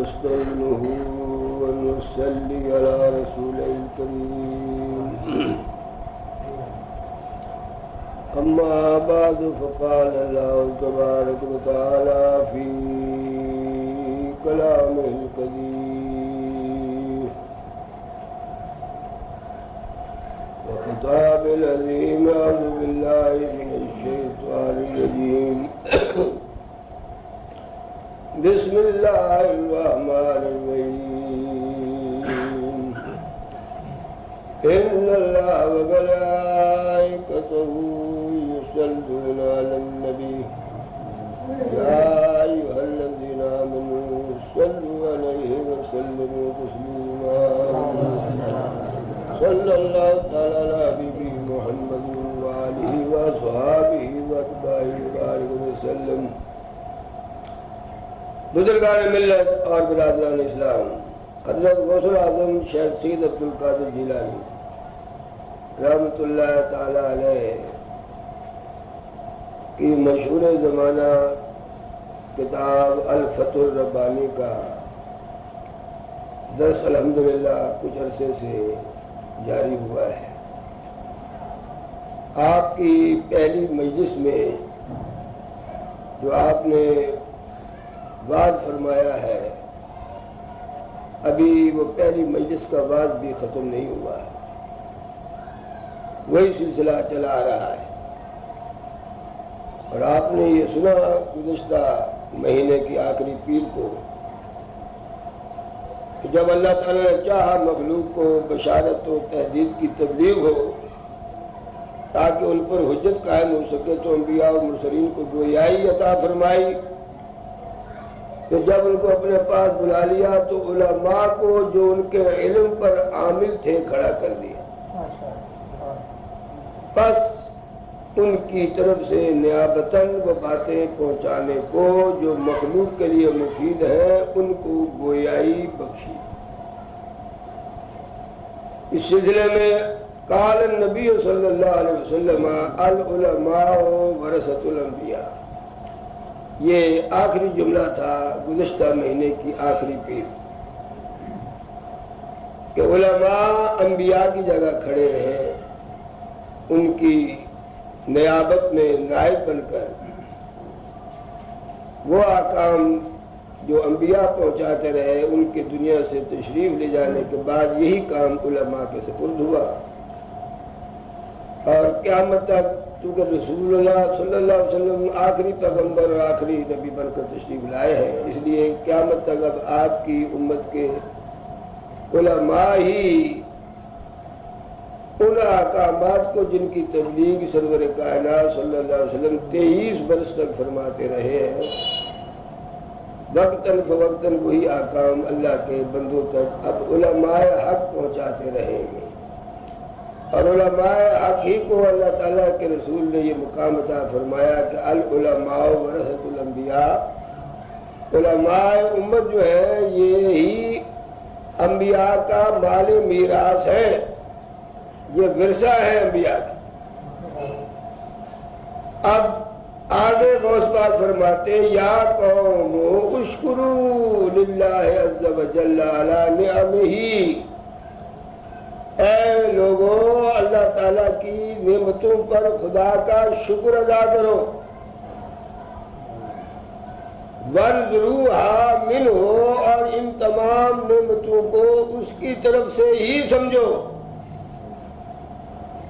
ونستعينه ونصلي على رسوله الكريم. أما بعد فقال الله تبارك وتعالى في كلامه القديم وخطاب العظيم. أعوذ بالله من الشيطان الرجيم. بسم الله الرحمن الرحيم. إن الله وملائكته يصلون على النبي يا أيها الذين آمنوا صلوا عليه وسلموا تسليما. صلى الله تعالى على حبيبه محمد وآله وأصحابه وأتباعه وبارك وسلم. بزرگان ملت اور برادران اسلام، حضرت غوث اعظم شیخ سید عبدالقادر جیلانی رحمۃ اللہ تعالی علیہ کی مشہور زمانہ کتاب الفتح الربانی کا درس الحمدللہ کچھ عرصے سے جاری ہوا ہے. آپ کی پہلی مجلس میں جو آپ نے وعظ فرمایا ہے، ابھی وہ پہلی مجلس کا وعظ بھی ختم نہیں ہوا ہے، وہی سلسلہ چلا آ رہا ہے. اور آپ نے یہ سنا گزشتہ مہینے کی آخری پیر کو کہ جب اللہ تعالیٰ نے چاہا مخلوق کو بشارت و تحدید کی تبلیغ ہو تاکہ ان پر حجت قائم ہو سکے تو انبیاء اور مرسلین کو گویائی عطا فرمائی. کہ جب ان کو اپنے پاس بلا لیا تو علماء کو جو ان کے علم پر عامل تھے کھڑا کر دیا. بس ان کی طرف سے نیابتاً وہ باتیں پہنچانے کو جو مخلوق کے لیے مفید ہیں ان کو گویائی بخشی. اس سلسلے میں قال النبی صلی اللہ علیہ وسلم العلماء ورثۃ الانبیاء، یہ آخری جملہ تھا گزشتہ مہینے کی آخری پیر کہ علماء انبیاء کی جگہ کھڑے رہے، ان کی نیابت میں نائب بن کر وہ احکام جو انبیاء پہنچاتے رہے ان کے دنیا سے تشریف لے جانے کے بعد یہی کام علماء کے سپرد ہوا. اور قیامت تک چونکہ رسول اللہ صلی اللہ علیہ وسلم آخری پیغمبر اور آخری نبی بن کر تشریف لائے ہیں، اس لیے قیامت تک اب آپ کی امت کے علماء ہی ان احکامات کو جن کی تبلیغ سرور کائنات صلی اللہ علیہ وسلم 23 برس تک فرماتے رہے ہیں، وقتاً فوقتاً وہی احکام اللہ کے بندوں تک اب علماء حق پہنچاتے رہیں گے. اور علماء حق ہی کو اللہ تعالیٰ کے رسول نے یہ مقام عطا فرمایا کہ العلماء ورثۃ الانبیاء، علماء امت جو ہیں یہی انبیاء کا مال میراث ہے، یہ ورثہ ہے انبیاء کا. اب آگے غوث پاک فرماتے ہیں یا قوم اشکروا للہ عز وجل علی نعمہ، اے لوگوں اللہ تعالیٰ کی نعمتوں پر خدا کا شکر ادا کرو. وَانظُرُوهَا مِنْهُ، اور ان تمام نعمتوں کو اس کی طرف سے ہی سمجھو.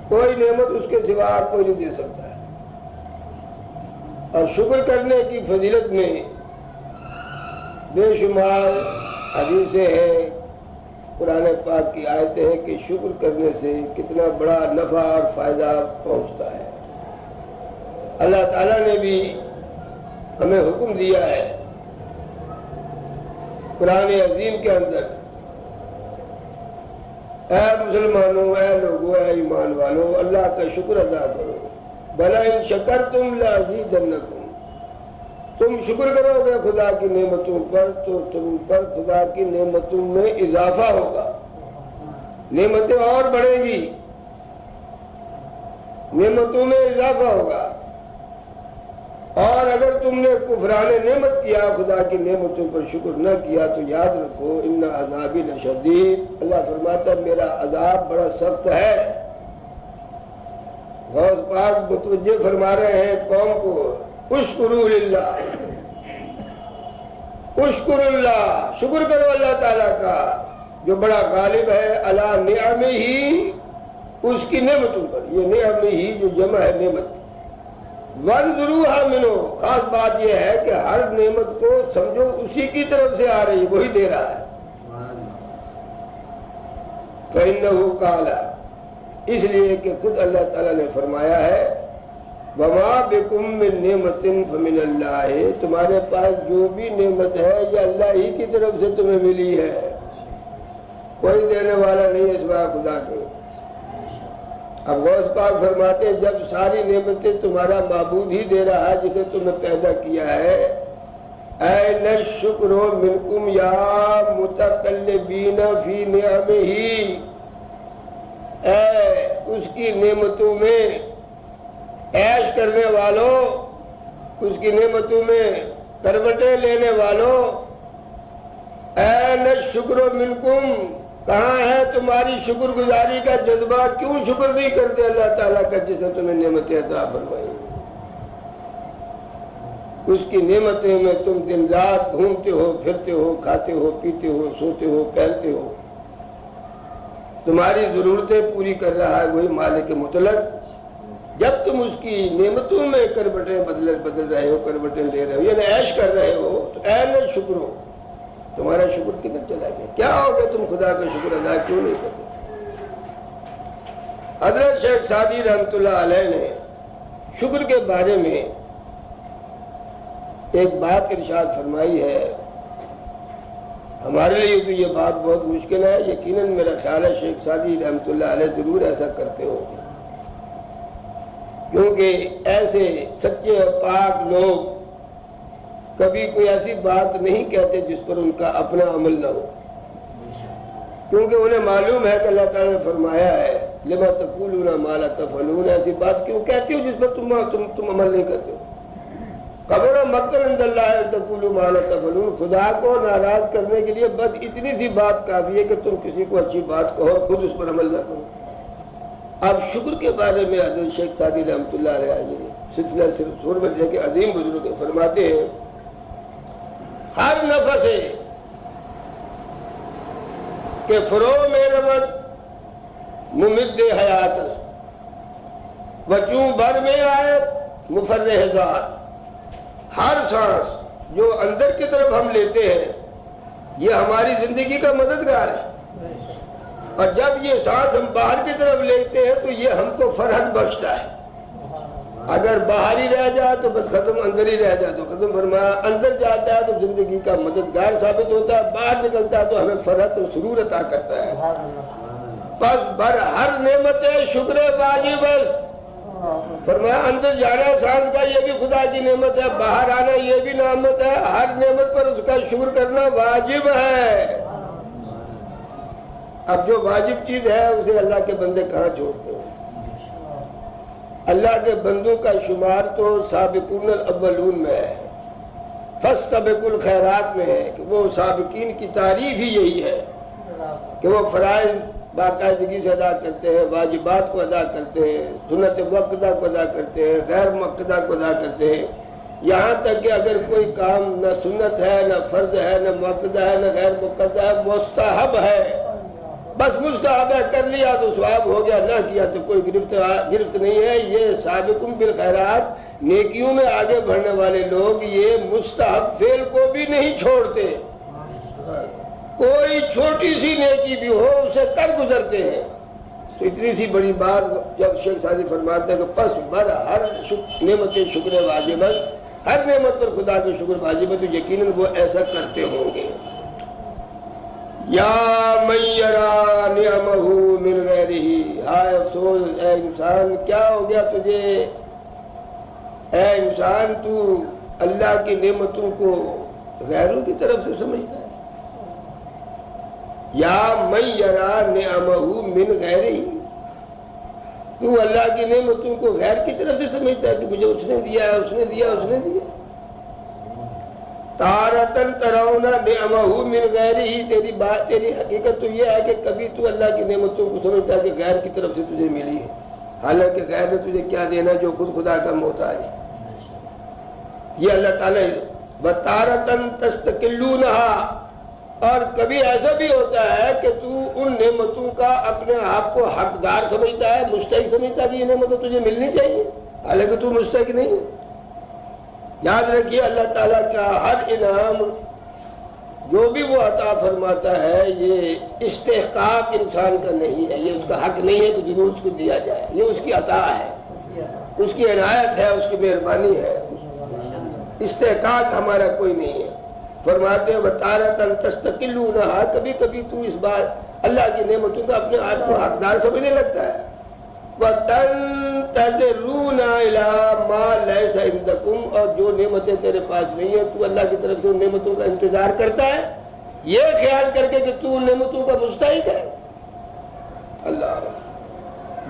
کوئی نعمت اس کے سوا کوئی نہیں دے سکتا ہے. اور شکر کرنے کی فضیلت میں بے شمار حدیثیں ہیں، قرآن پاک کی آیتیں ہیں کہ شکر کرنے سے کتنا بڑا نفع اور فائدہ پہنچتا ہے. اللہ تعالیٰ نے بھی ہمیں حکم دیا ہے قرآن عظیم کے اندر، اے مسلمانوں، اے لوگوں، اے ایمان والوں، اللہ کا شکر ادا کرو. بَلَئِن شَكَرْتُمْ لَأَزِيدَنَّكُمْ، تم شکر کرو گے خدا کی نعمتوں پر تو تم پر خدا کی نعمتوں میں اضافہ ہوگا، نعمتیں اور بڑھیں گی، نعمتوں میں اضافہ ہوگا. اور اگر تم نے کفران نعمت کیا، خدا کی نعمتوں پر شکر نہ کیا، تو یاد رکھو ان عذابی لشدید، اللہ فرماتا ہے میرا عذاب بڑا سخت ہے۔ غوث پاک متوجہ فرما رہے ہیں قوم کو، اشکروا للہ، اشکر اللہ، شکر کرو اللہ تعالیٰ کا جو بڑا غالب ہے، علی نعمہ ہی، اس کی نعمتوں پر۔ یہ نعمہ ہی جو جمع ہے نعمت، وانظروها منہ، خاص بات یہ ہے کہ ہر نعمت کو سمجھو اسی کی طرف سے آ رہی ہے، وہی دے رہا ہے۔ فإنہ قال، اس لیے کہ خود اللہ تعالیٰ نے فرمایا ہے، وما بکم من نعمت فمن اللہ، تمہارے پاس جو بھی نعمت ہے یہ اللہ ہی کی طرف سے تمہیں ملی ہے، کوئی دینے والا نہیں ہے سوائے خدا کے۔ اب غوث پاک فرماتے ہیں جب ساری نعمتیں تمہارا معبود ہی دے رہا ہے جسے تمہیں پیدا کیا ہے، این الشکر منکم یا متقلبین فی نعمہ، اے اس کی نعمتوں میں عیش کرنے والوں، اس کی نعمتوں میں کروٹیں لینے والوں، این الشکر منکم، کہاں ہے تمہاری شکر گزاری کا جذبہ؟ کیوں شکر نہیں کرتے اللہ تعالیٰ کا جس نے تمہیں نعمتیں عطا فرمائی؟ اس کی نعمتیں میں تم دن رات گھومتے ہو، پھرتے ہو، کھاتے ہو، پیتے ہو، سوتے ہو، پہنتے ہو، تمہاری ضرورتیں پوری کر رہا ہے وہی مالک مطلق۔ جب تم اس کی نعمتوں میں کروٹیں بدل رہے ہو، کروٹیں لے رہے ہو، یعنی عیش کر رہے ہو، تو این شکر ہو، تمہارا شکر کدھر چلا گیا؟ کیا ہو گیا تم خدا کا شکر ادا کیوں نہیں کرتے؟ حضرت شیخ سعدی رحمۃ اللہ علیہ نے شکر کے بارے میں ایک بات ارشاد فرمائی ہے، ہمارے لیے تو یہ بات بہت مشکل ہے، یقیناً میرا خیال ہے شیخ سعدی رحمۃ اللہ علیہ ضرور ایسا کرتے ہوں گے، کیونکہ ایسے سچے اور پاک لوگ کبھی کوئی ایسی بات نہیں کہتے جس پر ان کا اپنا عمل نہ ہو، کیونکہ انہیں معلوم ہے کہ اللہ تعالیٰ نے فرمایا ہے لما تقولون ما لا تفعلون، ایسی بات کیوں کہتے ہو جس پر تم عمل نہیں کرتے ہو؟ کبر مقتا عند اللہ ان تقولوا ما لا تفعلون، خدا کو ناراض کرنے کے لیے بس اتنی سی بات کافی ہے کہ تم کسی کو اچھی بات کہو اور خود اس پر عمل نہ کرو۔ اب شکر کے بارے میں حضرت شیخ سعدی رحمۃ اللہ علیہ سلسلہ صرف سور میں کے عظیم بزرگ فرماتے ہیں، ہر نفس ہے کہ فرو میں رود ممد حیات است، وچوں بھر میں آئے مفرح ذات، ہر سانس جو اندر کی طرف ہم لیتے ہیں یہ ہماری زندگی کا مددگار ہے، اور جب یہ سانس ہم باہر کی طرف لیتے ہیں تو یہ ہم کو فرحت بخشتا ہے۔ اگر باہر ہی رہ جائے تو بس ختم، اندر ہی رہ جائے تو ختم۔ فرمایا اندر جاتا ہے تو زندگی کا مددگار ثابت ہوتا ہے، باہر نکلتا ہے تو ہمیں فرحت اور سرور عطا کرتا ہے۔ بس بر ہر نعمت شکر واجب است، فرمایا اندر جانا سانس کا یہ بھی خدا کی نعمت ہے، باہر آنا یہ بھی نعمت ہے، ہر نعمت پر اس کا شکر کرنا واجب ہے۔ اب جو واجب چیز ہے اسے اللہ کے بندے کہاں چھوڑتے ہیں؟ اللہ کے بندوں کا شمار تو سابقون الاولون میں ہے، فاستبقوا الخیرات میں ہے، کہ وہ سابقین کی تعریف ہی یہی ہے کہ وہ فرائض باقاعدگی سے ادا کرتے ہیں، واجبات کو ادا کرتے ہیں، سنت مؤکدہ کو ادا کرتے ہیں، غیر مؤکدہ کو ادا کرتے ہیں، یہاں تک کہ اگر کوئی کام نہ سنت ہے، نہ فرض ہے، نہ مؤکدہ ہے، نہ غیر مؤکدہ ہے، مستحب ہے، بس مستحب ہے، کر لیا تو ثواب ہو گیا، نہ کیا تو کوئی گرفت نہیں ہے۔ یہ سابقون بالخیرات، نیکیوں میں آگے بڑھنے والے لوگ یہ مستحب فعل کو بھی نہیں چھوڑتے، کوئی چھوٹی سی نیکی بھی ہو اسے کر گزرتے ہیں۔ تو اتنی سی بڑی بات جب شیخ سعدی فرماتے ہیں کہ پس بر ہر نعمت شکر واجب ہے، ہر نعمت پر خدا کا شکر واجب ہے، تو یقیناً وہ ایسا کرتے ہوں گے۔ یا من یرا نعمہ من غیرہ، ہائے افسوس اے انسان، کیا ہو گیا تجھے؟ اے انسان تو اللہ کی نعمتوں کو غیروں کی طرف سے سمجھتا ہے۔ یا من یرا نعمہ من غیرہ، تو اللہ کی نعمتوں کو غیر کی طرف سے سمجھتا ہے کہ مجھے اس نے دیا ہے، اس نے دیا، اس نے دیا۔ تارتن ترون نعمہ من غیرہ، تیری بات، تیری حقیقت تو یہ ہے کہ کبھی تو اللہ کی نعمتوں کو سمجھتا ہے کہ غیر کی طرف سے تجھے ملی ہے، حالانکہ غیر نے تجھے کیا دینا جو خود خدا کا محتاج ہے۔ یہ اللہ تعالیٰ وَتَارَةً تَسْتَقِلُّونَهَا، اور کبھی ایسا بھی ہوتا ہے کہ تو ان نعمتوں کا اپنے آپ کو حقدار سمجھتا ہے، مستحق سمجھتا ہے کہ یہ نعمتیں تجھے ملنی چاہیے، حالانکہ تو مستحق نہیں ہے۔ یاد رکھیے اللہ تعالیٰ کا ہر انعام جو بھی وہ عطا فرماتا ہے یہ استحقاق انسان کا نہیں ہے، یہ اس کا حق نہیں ہے کہ ضرور اس کو دیا جائے، یہ اس کی عطا ہے، اس کی عنایت ہے، اس کی مہربانی ہے، استحقاق ہمارا کوئی نہیں ہے۔ فرماتے ہیں وَتَارَةً تَسْتَقِلُّونَهَا، کبھی کبھی تو اس بات اللہ کی نعمتوں کا اپنے آپ کو حقدار سمجھنے لگتا ہے۔ وَتَنْتَظِرُونَ إِلَىٰ مَا لَيْسَ عِندَكُمْ، اور جو نعمتیں تیرے پاس نہیں ہیں تو اللہ کی طرف سے ان نعمتوں کا انتظار کرتا ہے، یہ خیال کر کے کہ تو ان نعمتوں کا مستحق ہے۔ اللہ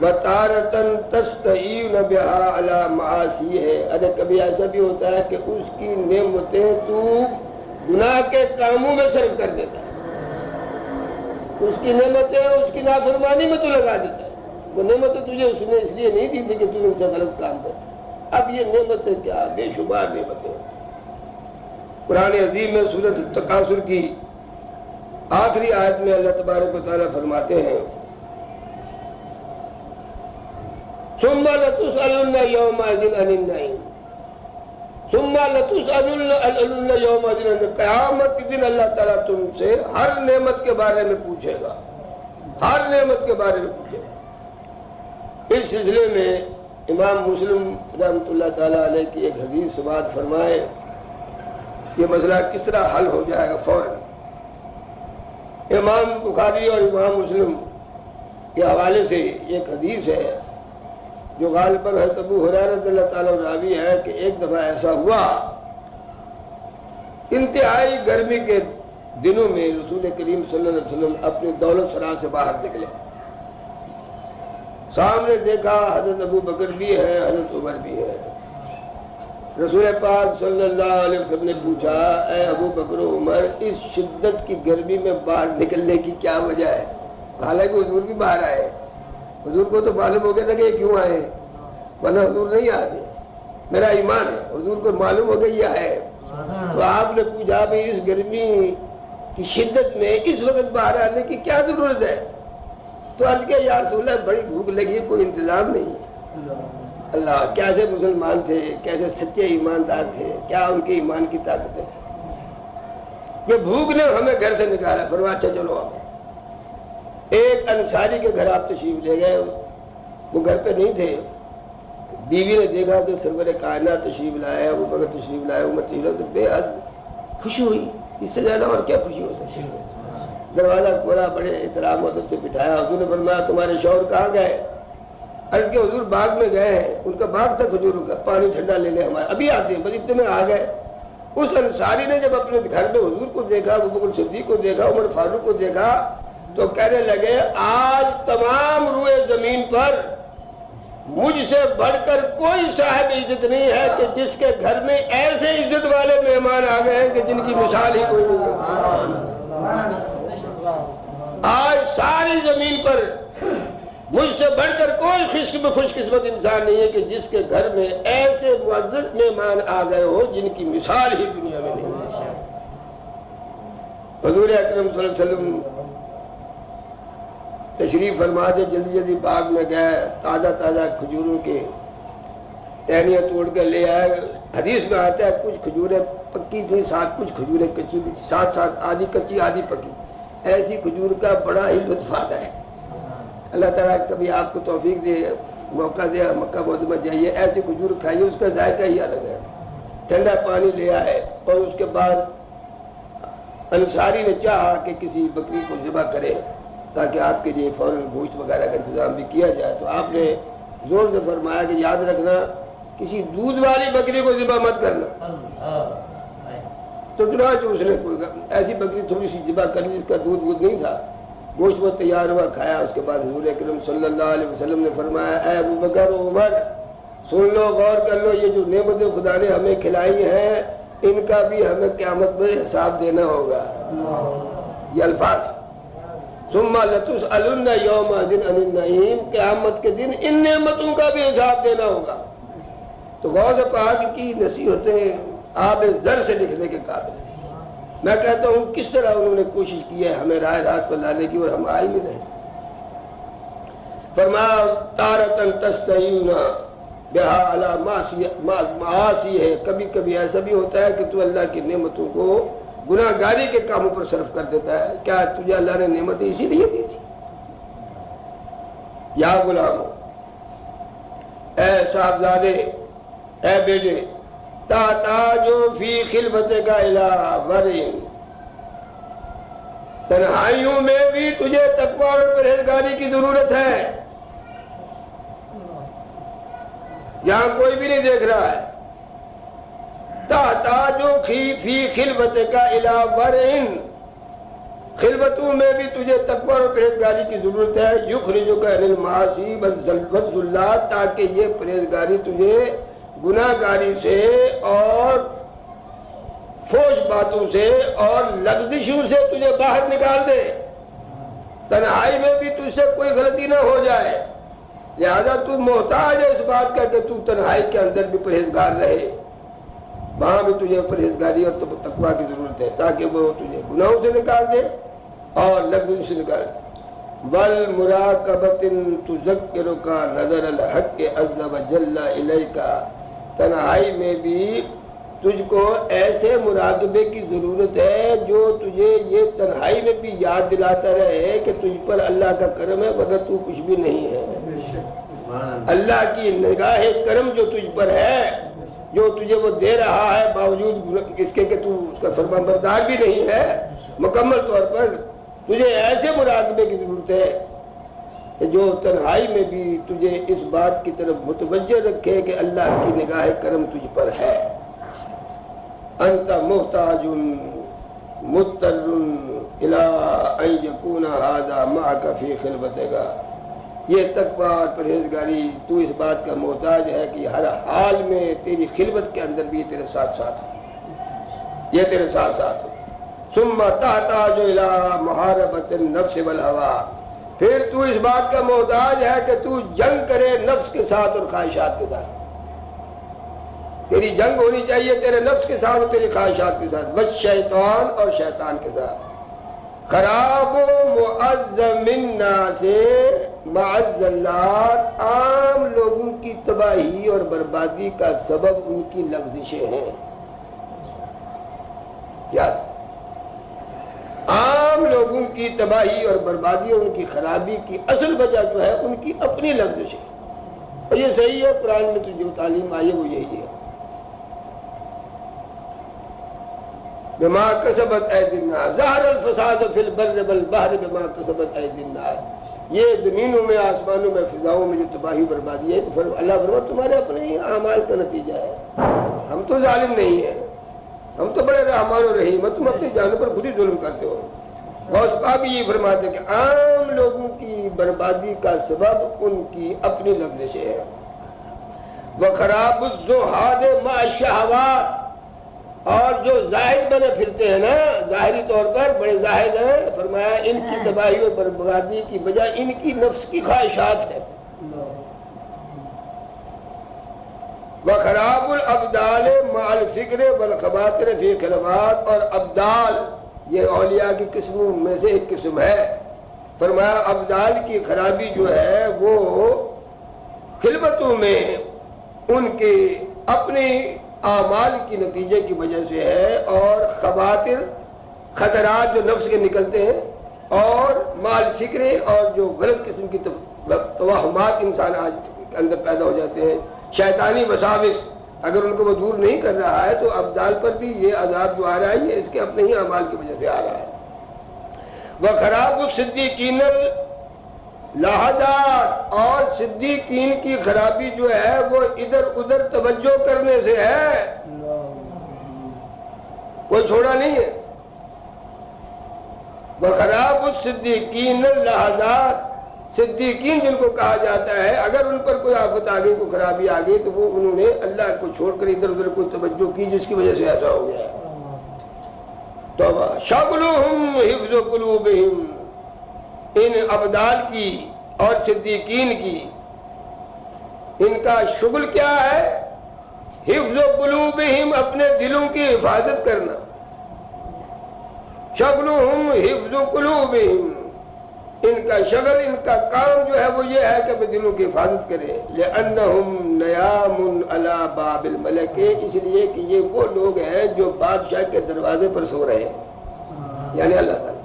وَتَارَةً تَسْتَعِينُ بِهَا عَلَىٰ مَعَاصِيهِ، ارے کبھی ایسا بھی ہوتا ہے کہ اس کی نعمتیں تو گناہ کے کاموں میں صرف کر دیتا ہے، اس کی نعمتیں اس کی نافرمانی میں تو لگا دیتا ہے۔ وہ نعمتیں تجھے اس نے اس لیے نہیں دی تھی کہ تم ان سے غلط کام کر، اب یہ نعمتیں کیا بے شمار نعمتیں۔ قرآن عظیم میں سورۃ التکاثر کی آخری آیت میں اللہ تبارک و تعالیٰ فرماتے ہیں ثم لتسألن يومئذ عن النعيم، ثم لتسألن يومئذ عن النعيم، قیامت کے دن اللہ تعالیٰ تم سے ہر نعمت کے بارے میں پوچھے گا، ہر نعمت کے بارے میں پوچھے گا۔ اس سلسلے میں امام مسلم رحمۃ اللہ تعالیٰ علیہ کی ایک حدیث سماعت فرمائے، یہ مسئلہ کس طرح حل ہو جائے گا فوراً۔ امام بخاری اور امام مسلم کے حوالے سے ایک حدیث ہے جو غالباً حضرت ابو ہریرہ رضی اللہ تعالیٰ راوی ہے کہ ایک دفعہ ایسا ہوا، انتہائی گرمی کے دنوں میں رسول کریم صلی اللہ علیہ وسلم اپنی دولت سرا سے باہر نکلے، سامنے دیکھا حضرت ابو بکر بھی ہے، حضرت عمر بھی ہے۔ رسول پاک صلی اللہ علیہ وسلم نے پوچھا اے ابو بکر و عمر، اس شدت کی گرمی میں باہر نکلنے کی کیا وجہ ہے؟ حالانکہ حضور بھی باہر آئے، حضور کو تو معلوم ہو گیا تھا کہ یہ کیوں آئے، ورنہ حضور نہیں آتے، میرا ایمان ہے حضور کو معلوم ہو گیا یہ ہے۔ تو آپ نے پوچھا بھائی اس گرمی کی شدت میں اس وقت باہر آنے کی کیا ضرورت ہے؟ تو عرض کیا یا رسول اللہ بڑی بھوک لگی ہے، کوئی انتظام نہیں۔ اللہ کیسے مسلمان تھے، کیسے سچے ایماندار تھے، کیا ان کے ایمان کی طاقتیں تھی، یہ بھوک نے ہمیں گھر سے نکالا۔ فرمایا اچھا چلو آپ ایک انصاری کے گھر آپ تشریف لے گئے، وہ گھر پہ نہیں تھے، بیوی نے دیکھا کہ سرور کائنات تشریف لائے، ابو بکر تشریف لائے، عمر تشریف لائے، تو بے حد خوشی ہوئی، اس سے زیادہ اور کیا خوشی ہو سکتی ہے۔ دروازہ کھولا، بڑے احترام و ادب سے بٹھایا، حضور نے فرمایا تمہارے شوہر کہاں گئے؟ عرض کہ حضور باغ میں گئے ہیں، ان کا باغ تھا کھجوروں کا، پانی ٹھنڈا لے لے ہمارا، ابھی آتے ہیں، بس اتنے میں آ گئے۔ اس انصاری نے جب اپنے گھر میں حضور کو دیکھا، ابو بکر صدیق کو دیکھا، عمر فاروق کو دیکھا، تو کہنے لگے آج تمام روئے زمین پر مجھ سے بڑھ کر کوئی صاحب عزت نہیں ہے کہ جس کے گھر میں ایسے عزت والے مہمان آ گئے ہیں کہ جن کی مثال ہی کوئی نہیں ہے۔ آج ساری زمین پر مجھ سے بڑھ کر کوئی خوش قسمت انسان نہیں ہے کہ جس کے گھر میں ایسے معزز مہمان آ گئے ہو جن کی مثال ہی دنیا میں نہیں ہے۔ حضور اکرم صلی اللہ علیہ وسلم تشریف فرما دے، جلدی جلدی باغ میں گئے، تازہ تازہ کھجوروں کے ٹہنیاں توڑ کے لے آئے۔ حدیث میں آتا ہے کچھ کھجوریں پکی تھی، ساتھ کچھ کھجوریں کچی بھی تھی، ساتھ ساتھ آدھی کچی آدھی پکی، ایسی کھجور کا بڑا ہی لطف آتا ہے۔ اللہ تعالیٰ کبھی آپ کو توفیق دے، موقع دے، مکہ معظمہ جائیے، ایسی کھجور کھائیے، اس کا ذائقہ ہی الگ ہے۔ ٹھنڈا پانی لے آئے، اور اس کے بعد انصاری نے چاہا کہ کسی بکری کو ذبح کرے تاکہ آپ کے لیے فوراً گوشت وغیرہ کا انتظام بھی کیا جائے، تو آپ نے زور سے فرمایا کہ یاد رکھنا کسی دودھ والی بکری کو ذبح مت کرنا۔ تو چنانچہ اس نے کوئی ایسی بکری تھوڑی سی ذبح کر لی جس کا دودھ نہیں تھا، گوشت وہ تیار ہوا، کھایا۔ اس کے بعد حضور اکرم صلی اللہ علیہ وسلم نے فرمایا اے ابو بکر و عمر سن لو، غور کر لو، یہ جو نعمتیں خدا نے ہمیں کھلائی ہیں ان کا بھی ہمیں قیامت میں حساب دینا ہوگا۔ یہ الفاظ ثم لتسألن یومئذ عن النعیم، قیامت کے دن ان نعمتوں کا بھی حساب دینا ہوگا۔ تو غوث پاک کی نصیحتیں آب زر سے لکھنے کے قابل ہیں۔ میں کہتا ہوں کس طرح انہوں نے کوشش کی ہے ہمیں راہ راست پر لانے کی، اور ہم آ ہی نہیں رہے۔ فرمایا تارتن تستعین بہا علی معاصی ہے، کبھی کبھی ایسا بھی ہوتا ہے کہ تو اللہ کی نعمتوں کو گناہ گاری کے کاموں پر صرف کر دیتا ہے۔ کیا تجھے اللہ نے نعمتیں اسی لیے دی تھی؟ یا غلامو، اے صاحبزادے، اے بیٹے، تاجو فی خلوت کا الہ ورین، تنہائیوں میں بھی تجھے تقوی اور پرہیزگاری کی ضرورت ہے۔ یہاں کوئی بھی نہیں دیکھ رہا ہے۔ تاجو فی خلوت کا الہ ورین، خلوتوں میں بھی تجھے تقوی اور پرہیزگاری کی ضرورت ہے۔ یخرجک عن المعاصی والذلات، تاکہ یہ پرہیزگاری تجھے گناہ گاری سے اور فوش باتوں سے اور لغزشوں سے تجھے باہر نکال دے، تنہائی میں بھی تجھ سے کوئی غلطی نہ ہو جائے۔ لہذا تو محتاج ہے اس بات کا کہ تو تنہائی کے اندر بھی پرہیزگار رہے، وہاں بھی تجھے پرہیزگاری اور تقویٰ کی ضرورت ہے تاکہ وہ تجھے گناہوں سے نکال دے اور لغزشوں سے نکال دے۔ وَالْمُرَاقَبَةٍ تُذَكِّرُكَ نَظَرَ الْحَقِّ عَزَّ وَجَلَّ إِلَيْكَ، تنہائی میں بھی تجھ کو ایسے مراقبے کی ضرورت ہے جو تجھے یہ تنہائی میں بھی یاد دلاتا رہے کہ تجھ پر اللہ کا کرم ہے ورنہ تو کچھ بھی نہیں ہے۔ اللہ کی نگاہ کرم جو تجھ پر ہے، جو تجھے وہ دے رہا ہے باوجود اس کے کہ تو اس کا فرمانبردار بھی نہیں ہے مکمل طور پر، تجھے ایسے مراقبے کی ضرورت ہے کہ جو تنہائی میں بھی تجھے اس بات کی طرف متوجہ رکھے کہ اللہ کی نگاہ کرم تجھ پر ہے۔ انت محتاج مضطر الی ان یکون ھذا معک فی خلوتک، یہ تقوی اور پرہیزگاری تو اس بات کا محتاج ہے کہ ہر حال میں تیری خلوت کے اندر بھی تیرے ساتھ ساتھ ہے، یہ تیرے ساتھ ساتھ ہے۔ ثم تحتاج الی محاربۃ النفس والہویٰ، پھر تو اس بات کا محتاج ہے کہ تو جنگ کرے نفس کے ساتھ اور خواہشات کے ساتھ۔ تیری جنگ ہونی چاہیے تیرے نفس کے ساتھ اور تیری خواہشات کے ساتھ، والشیطان اور شیطان کے ساتھ۔ خراب و معظم الناس مع الزلات، عام لوگوں کی تباہی اور بربادی کا سبب ان کی لغزشیں ہیں۔ کیا عام لوگوں کی تباہی اور بربادی اور ان کی خرابی کی اصل وجہ جو ہے ان کی اپنی لغزشیں، اور یہ صحیح ہے، قرآن میں جو تعلیم آئی ہے وہ یہی ہے۔ بما کسبت ایدی الناس ظہر الفساد فی البر والبحر بما کسبت ایدی الناس، یہ زمینوں میں آسمانوں میں فضاؤں میں جو تباہی بربادی ہے تو اللہ فرماتا تمہارے اپنے ہی اعمال کا نتیجہ ہے، ہم تو ظالم نہیں ہیں، ہم تو بڑے رحمان و رحیم ہیں، تم اپنی جانوں پر خود ہی ظلم کرتے ہو۔ غوث پاک بھی یہ فرماتے ہیں کہ عام لوگوں کی بربادی کا سبب ان کی اپنی لغزشیں ہیں۔ وخراب الزہاد مع الشہوات، اور جو زاہد بنے پھرتے ہیں نا ظاہری طور پر بڑے زاہد ہیں، فرمایا ان کی تباہی اور بربادی کی وجہ ان کی نفس کی خواہشات ہے۔ وخراب الابدال مع الفکر والخواطر فی خلوات، اور ابدال یہ اولیاء کی قسموں میں سے ایک قسم ہے۔ فرمایا ابدال کی خرابی جو ہے وہ خلوتوں میں ان کے اپنی اعمال کی نتیجے کی وجہ سے ہے، اور خواطر خطرات جو نفس کے نکلتے ہیں، اور مال فکرے اور جو غلط قسم کی توہمات انسان آج کے اندر پیدا ہو جاتے ہیں، شیطانی وساوس، اگر ان کو وہ دور نہیں کر رہا ہے تو ابدال پر بھی یہ عذاب جو آ رہا ہے یہ اس کے اپنے ہی اعمال کی وجہ سے آ رہا ہے۔ وخراب الصدیقین لحظات، اور صدیقین کی خرابی جو ہے وہ ادھر ادھر توجہ کرنے سے ہے، کوئی چھوڑا نہیں ہے۔ وخراب الصدیقین اللحظات، صدیقین جن کو کہا جاتا ہے اگر ان پر کوئی آفت آ گئی، کوئی خرابی آ گئی تو وہ انہوں نے اللہ کو چھوڑ کر ادھر ادھر کوئی توجہ کی جس کی وجہ سے ایسا ہو گیا ہے۔ توبہ شغلہم حفظ قلوبہم، ان ابدال کی اور صدیقین کی ان کا شغل کیا ہے؟ حفظ قلوبہم، اپنے دلوں کی حفاظت کرنا۔ شغلہم حفظ قلوبہم، ان کا شغل، ان کا کام جو ہے وہ یہ ہے کہ دلوں کی حفاظت کرے۔ لأنہم نیام علی باب الملک، اس لیے کہ یہ وہ لوگ ہیں جو بادشاہ کے دروازے پر سو رہے ہیں، یعنی اللہ تعالیٰ۔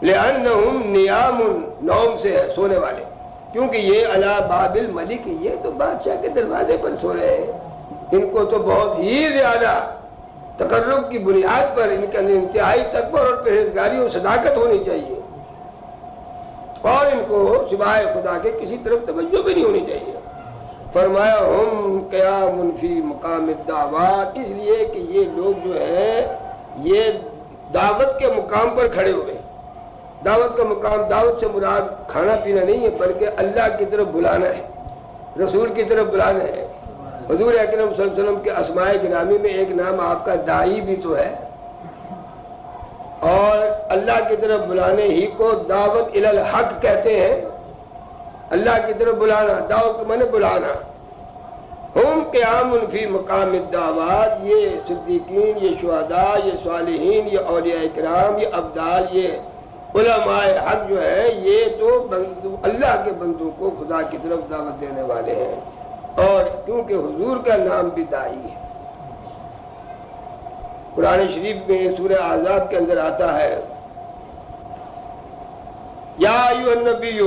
لأنہم نیام، نوم سے ہے سونے والے، کیونکہ یہ علی باب الملک، یہ تو بادشاہ کے دروازے پر سو رہے ہیں، ان کو تو بہت ہی زیادہ تقرب کی بنیاد پر ان کا انتہائی تکبر اور پرہیزگاری اور صداقت ہونی چاہیے، اور ان کو سوائے خدا کے کسی طرف توجہ بھی نہیں ہونی چاہیے۔ فرمایا ہم قیام فی مقام الدعوات، اس لیے کہ یہ لوگ جو ہیں یہ دعوت کے مقام پر کھڑے ہوئے۔ دعوت کا مقام، دعوت سے مراد کھانا پینا نہیں ہے بلکہ اللہ کی طرف بلانا ہے، رسول کی طرف بلانا ہے۔ حضور اکرم صلی اللہ علیہ وسلم کے اسماء گرامی میں ایک نام آپ کا داعی بھی تو ہے، اور اللہ کی طرف بلانے ہی کو دعوت الی الحق کہتے ہیں۔ اللہ کی طرف بلانا، دعوت مانے بلانا۔ ہم قیام فی مقام الدعوات، یہ صدیقین، یہ شہداء، یہ صالحین، یہ اولیاء کرام، یہ ابدال، یہ علماء حق جو ہے یہ تو اللہ کے بندوں کو خدا کی طرف دعوت دینے والے ہیں، اور کیونکہ حضور کا نام بھی داعی ہے۔ قرآن شریف میں سورہ احزاب کے اندر آتا ہے یا ایھا النبی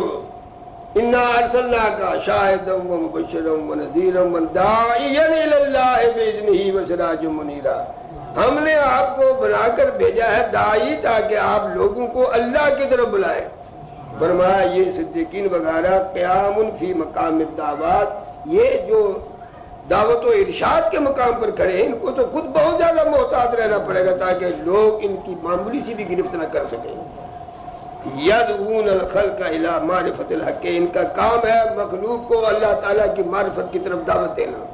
انا ارسلناک شاہدا ومبشرا ونذیرا وداعیا الی اللہ باذنہ وسراجا منیرا، ہم نے آپ کو بنا کر بھیجا ہے داعی تاکہ آپ لوگوں کو اللہ کی طرف بلائیں۔ فرمایا یہ صدیقین وغیرہ قیام فی مقام الدعوات، یہ جو دعوت و ارشاد کے مقام پر کھڑے ہیں ان کو تو خود بہت زیادہ محتاط رہنا پڑے گا تاکہ لوگ ان کی معمولی سی بھی گرفت نہ کر سکیں۔ یدعون الخلق الی معرفت الحق، ان کا کام ہے مخلوق کو اللہ تعالیٰ کی معرفت کی طرف دعوت دینا۔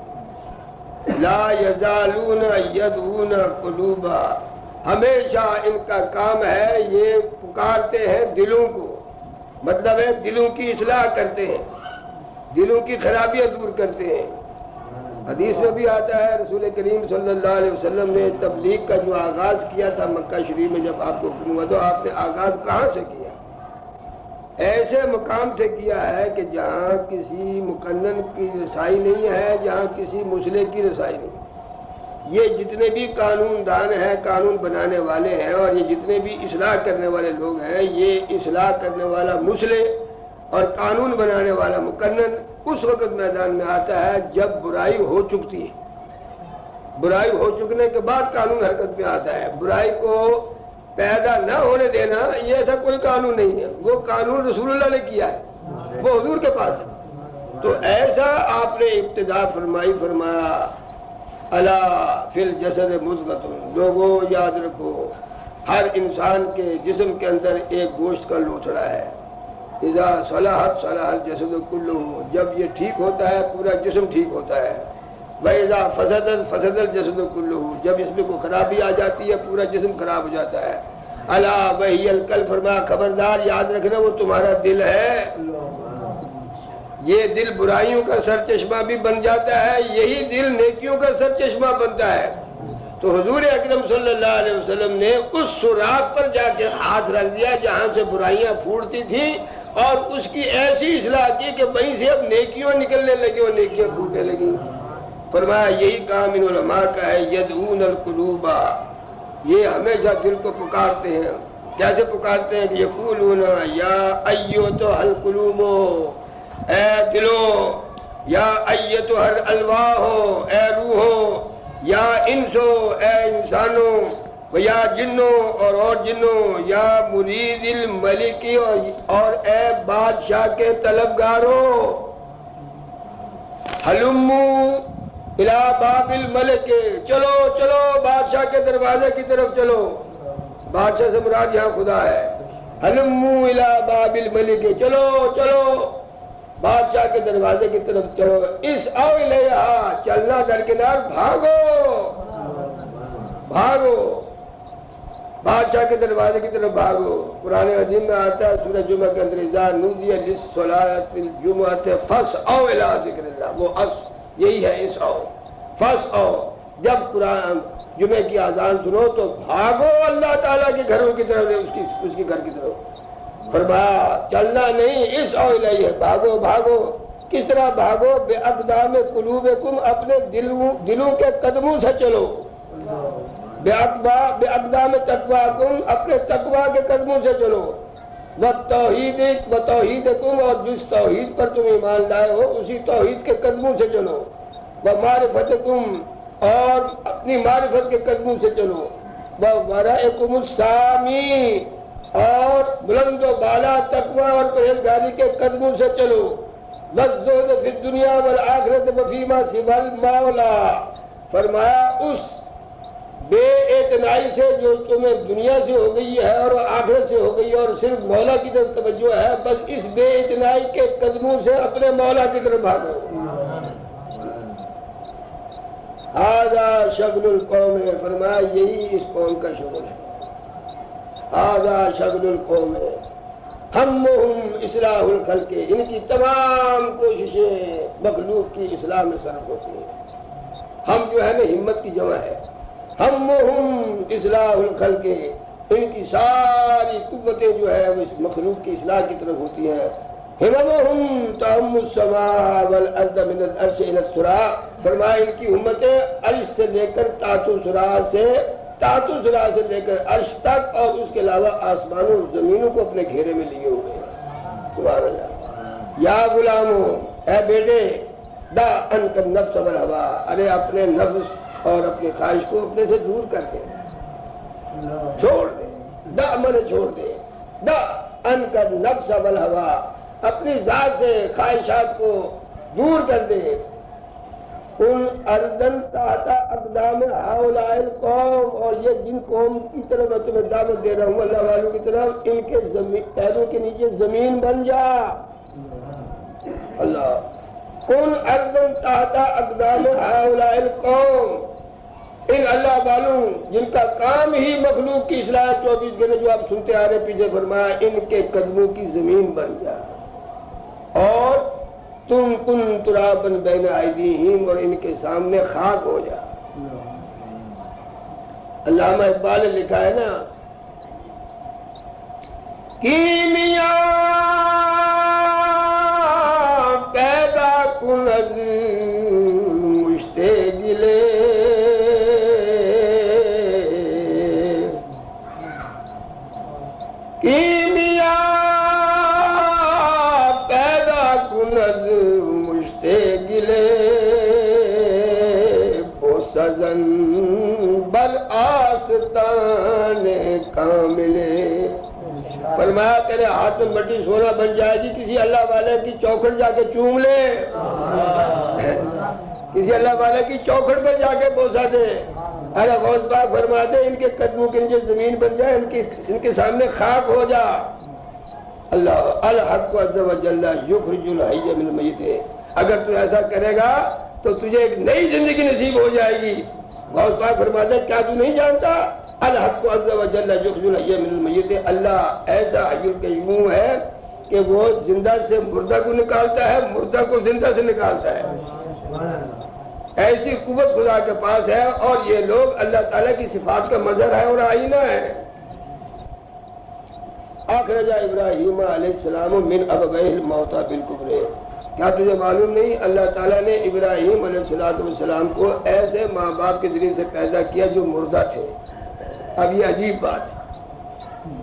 لا یزالون یدعون قلوبا، ہمیشہ ان کا کام ہے یہ پکارتے ہیں دلوں کو، مطلب ہے دلوں کی اصلاح کرتے ہیں، دلوں کی خرابیاں دور کرتے ہیں۔ حدیث میں بھی آتا ہے رسول کریم صلی اللہ علیہ وسلم نے تبلیغ کا جو آغاز کیا تھا مکہ شریف میں، جب آپ کو حکم ہوا تو آپ نے آغاز کہاں سے کیا؟ ایسے مقام سے کیا ہے کہ جہاں کسی مقنن کی رسائی نہیں ہے، جہاں کسی مسئلے کی رسائی نہیں۔ یہ جتنے بھی قانون دان ہیں، قانون بنانے والے ہیں، اور یہ جتنے بھی اصلاح کرنے والے لوگ ہیں، یہ اصلاح کرنے والا مسئلے اور قانون بنانے والا مقنن اس وقت میدان میں آتا ہے جب برائی ہو چکتی ہے۔ برائی ہو چکنے کے بعد قانون حرکت میں آتا ہے۔ برائی کو پیدا نہ ہونے دینا یہ ایسا کوئی قانون نہیں ہے، وہ قانون رسول اللہ نے کیا ہے، وہ حضور کے پاس ہے۔ تو ایسا آپ نے ابتدا فرمائی، فرمایا الا فی الجسد مضغۃ، لوگوں یاد رکھو ہر انسان کے جسم کے اندر ایک گوشت کا لوتھڑا ہے۔ اذا صلحت صلح الجسد کلہ، جب یہ ٹھیک ہوتا ہے پورا جسم ٹھیک ہوتا ہے۔ وَإِذَا فَسَدَتْ فَسَدَ الْجَسَدُ كُلُّهُ، جب اس میں کوئی خرابی آ جاتی ہے پورا جسم خراب ہو جاتا ہے۔ الا وَهِيَ الْقَلْبُ، فرمایا خبردار یاد رکھنا وہ تمہارا دل ہے۔ یہ دل برائیوں کا سرچشمہ بھی بن جاتا ہے، یہی دل نیکیوں کا سرچشمہ بنتا ہے۔ تو حضور اکرم صلی اللہ علیہ وسلم نے اس سوراخ پر جا کے ہاتھ رکھ دیا جہاں سے برائیاں پھوٹتی تھیں، اور اس کی ایسی اصلاح کی کہ وہیں سے اب نیکیوں نکلنے لگی اور نیکیاں پھوٹنے لگی۔ فرمایا یہی کام ان علماء کا ہے، یدعون القلوب، یہ ہمیشہ دل کو پکارتے ہیں۔ کیسے پکارتے ہیں کہ یقولون یا ایتھا القلوب، اے دلو، یا ایتھا الارواح، اے روحو، یا انسو، اے انسانوں، یا جنوں اور جنوں، یا مرید الملکی، اور اے بادشاہ کے طلبگاروں، ہلمو الی باب الملک، چلو چلو بادشاہ کے دروازے کی طرف چلو۔ بادشاہ سے مراد یہاں خدا ہے. ہلمو الی باب الملک، چلو چلو بادشاہ کے دروازے کی طرف چلو. اس او الیہا، چلنا درکنار، بھاگو بھاگو بادشاہ کے دروازے کی طرف بھاگو. قرآن عظیم میں آتا ہے سورہ جمعہ کے اندر اذا نودی للصلاۃ الجمعۃ فاسعوا الی ذکر اللہ، وہ یہی ہے اس او فس او. جب قرآن جمعے کی اذان سنو تو بھاگو اللہ تعالیٰ کے گھروں کی طرف، اس کے گھر کی طرف. فرمایا چلنا نہیں، اس او الیہ، بھاگو بھاگو. کس طرح بھاگو؟ بے اقدام قلوبکم، اپنے دلوں کے قدموں سے چلو. بے اقدام تقواکم، اپنے تقوا کے قدموں سے چلو. وتوحیدکم، اور جس توحید پر تم ایمان لائے ہو اسی توحید کے قدموں سے چلو. ومعرفتکم، اور اپنی معرفت کے قدموں سے چلو. وورائکم السامی، اور بلند و بالا تقوی اور پرہیزگاری کے قدموں سے چلو. والزہد فی الدنیا والآخرۃ وفیما سوی المولا. فرمایا اس بے اعتنائی سے جو تمہیں دنیا سے ہو گئی ہے اور آخرت سے ہو گئی اور صرف مولا کی طرف توجہ ہے، بس اس بے اعتنائی کے قدموں سے اپنے مولا کی طرف بھاگو. ھذا شغل القوم، فرمایا یہی اس قوم کا شغل ہے. ھذا شغل القوم ہمہم اصلاح الخلق، ان کی تمام کوششیں مخلوق کی اصلاح میں صرف ہوتی ہیں. ہم جو ہے نا ہمت کی جمع ہے. ہمہم اصلاح الخلق، ان کی ساری قوتیں جو ہے وہ اس مخلوق کی اصلاح کی طرف ہوتی ہیں. ہممہم تہم السماء والارض من العرش الى الثرى، فرمایا ان کی ہمتیں عرش سے لے کر تحت الثرى سے لے کر عرش تک، اور اس کے علاوہ آسمانوں اور زمینوں کو اپنے گھیرے میں لیے ہوئے ہیں. سبحان اللہ. یا غلامو، اے بیٹے، دا انک النفس والہوا، ارے اپنے نفس اور اپنی خواہش کو اپنے سے دور کر دے، چھوڑ دے. دا من چھوڑ دے، دا انک النفس والہوا، اپنی ذات سے خواہشات کو دور کر دے. ان اردن تحت اقدام ہؤلاء القوم، اور یہ جن قوم کی طرف میں تمہیں دعوت دے رہا ہوں اللہ والوں کی طرف، ان کے پیروں کے نیچے زمین بن جا. اللہ، ان اردن تحت اقدام ہؤلاء القوم، ان اللہ والوں جن کا کام ہی مخلوق کی اصلاح 24 گھنٹے جو آپ سنتے آ رہے پیچھے، فرمایا ان کے قدموں کی زمین بن جا. اور تم کن ترابن بین ایدیہم، اور ان کے سامنے خاک ہو جا. علامہ اقبال نے لکھا ہے نا، کیمیا پیدا کند مشتے گلے، کیمیا پیدا کند مشتے گلے، وہ سزن بل آستان کاملے. فرمایا تیرے ہاتھ میں مٹی سونا بن جائے گی، کسی اللہ والے کی چوکھٹ جا کے چوم لے، کسی اللہ والے کی چوکھٹ پر جا کے بوسا دے. ارے غوث پاک فرماتے ان کے قدموں کے نیچے زمین بن جائے، ان کے سامنے خاک ہو جا. اللہ الحق عز و جل یخرج الحی من المیت، اگر تو ایسا کرے گا تو تجھے ایک نئی زندگی نصیب ہو جائے گی. غوث پاک فرماتے کیا تو نہیں جانتا الحق عز و جل یخرج الحی من المیت، اللہ ایسا حی القیوم ہے کہ وہ زندہ سے مردہ کو نکالتا ہے، مردہ کو زندہ سے نکالتا ہے. ایسی قوت خدا کے پاس ہے، اور یہ لوگ اللہ تعالیٰ کی صفات کا مظہر ہے اور آئینہ ہے. اخرج ابراہیم علیہ السلام من ابویہ الموتى بالکفر، کیا تجھے معلوم نہیں اللہ تعالیٰ نے ابراہیم علیہ السلام کو ایسے ماں باپ کے ذریعے سے پیدا کیا جو مردہ تھے. اب یہ عجیب بات ہے،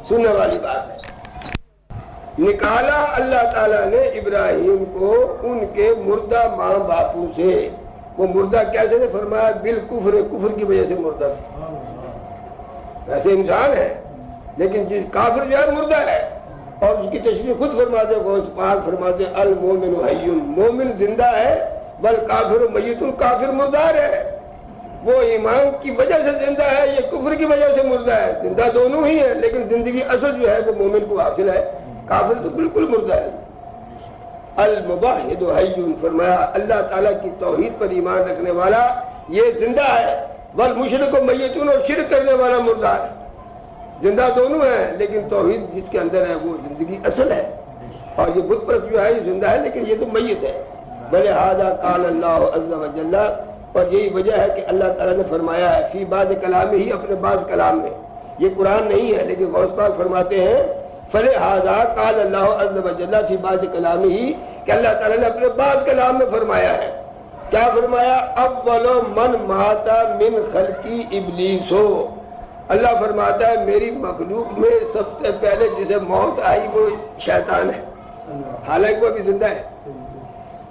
سننے والی بات ہے. نکالا اللہ تعالیٰ نے ابراہیم کو ان کے مردہ ماں باپوں سے. وہ مردہ کیسے نے؟ فرمایا بالکفر، کفر کی وجہ سے مردہ تھا. ویسے انسان ہے لیکن جس کافر جو ہے مردہ ہے، اور اس کی تشریح خود فرماتے غوث پاک فرماتے المومن حی، مومن زندہ ہے، بل کافر میت، کافر مردار ہے. وہ ایمان کی وجہ سے زندہ ہے، یہ کفر کی وجہ سے مردہ ہے. زندہ دونوں ہی ہیں، لیکن زندگی اصل جو ہے وہ مومن کو حاصل ہے، کافر تو بالکل مردہ ہے. الموحد حی، فرمایا اللہ تعالیٰ کی توحید پر ایمان رکھنے والا یہ زندہ ہے. والمشرک میتون، اور شرک کرنے والا مردہ ہے. زندہ دونوں ہیں، لیکن توحید جس کے اندر ہے وہ زندگی اصل ہے. اور یہ بت پرست جو ہے یہ زندہ ہے، لیکن یہ تو میت ہے. ولہذا قال اللہ عز وجل، اور یہی وجہ ہے کہ اللہ تعالیٰ نے فرمایا ہے فی بعض کلام ہی، اپنے بعض کلام میں. یہ قرآن نہیں ہے، لیکن غوث پاک فرماتے ہیں فلہذا قال اللہ عز وجل فی بعض کلام ہی، کہ اللہ تعالیٰ نے اپنے بعض کلام میں فرمایا ہے. کیا فرمایا؟ اول من مات من خلقی ابلیس ہو. اللہ فرماتا ہے میری مخلوق میں سب سے پہلے جسے موت آئی وہ شیطان ہے. حالانکہ وہ بھی زندہ ہے،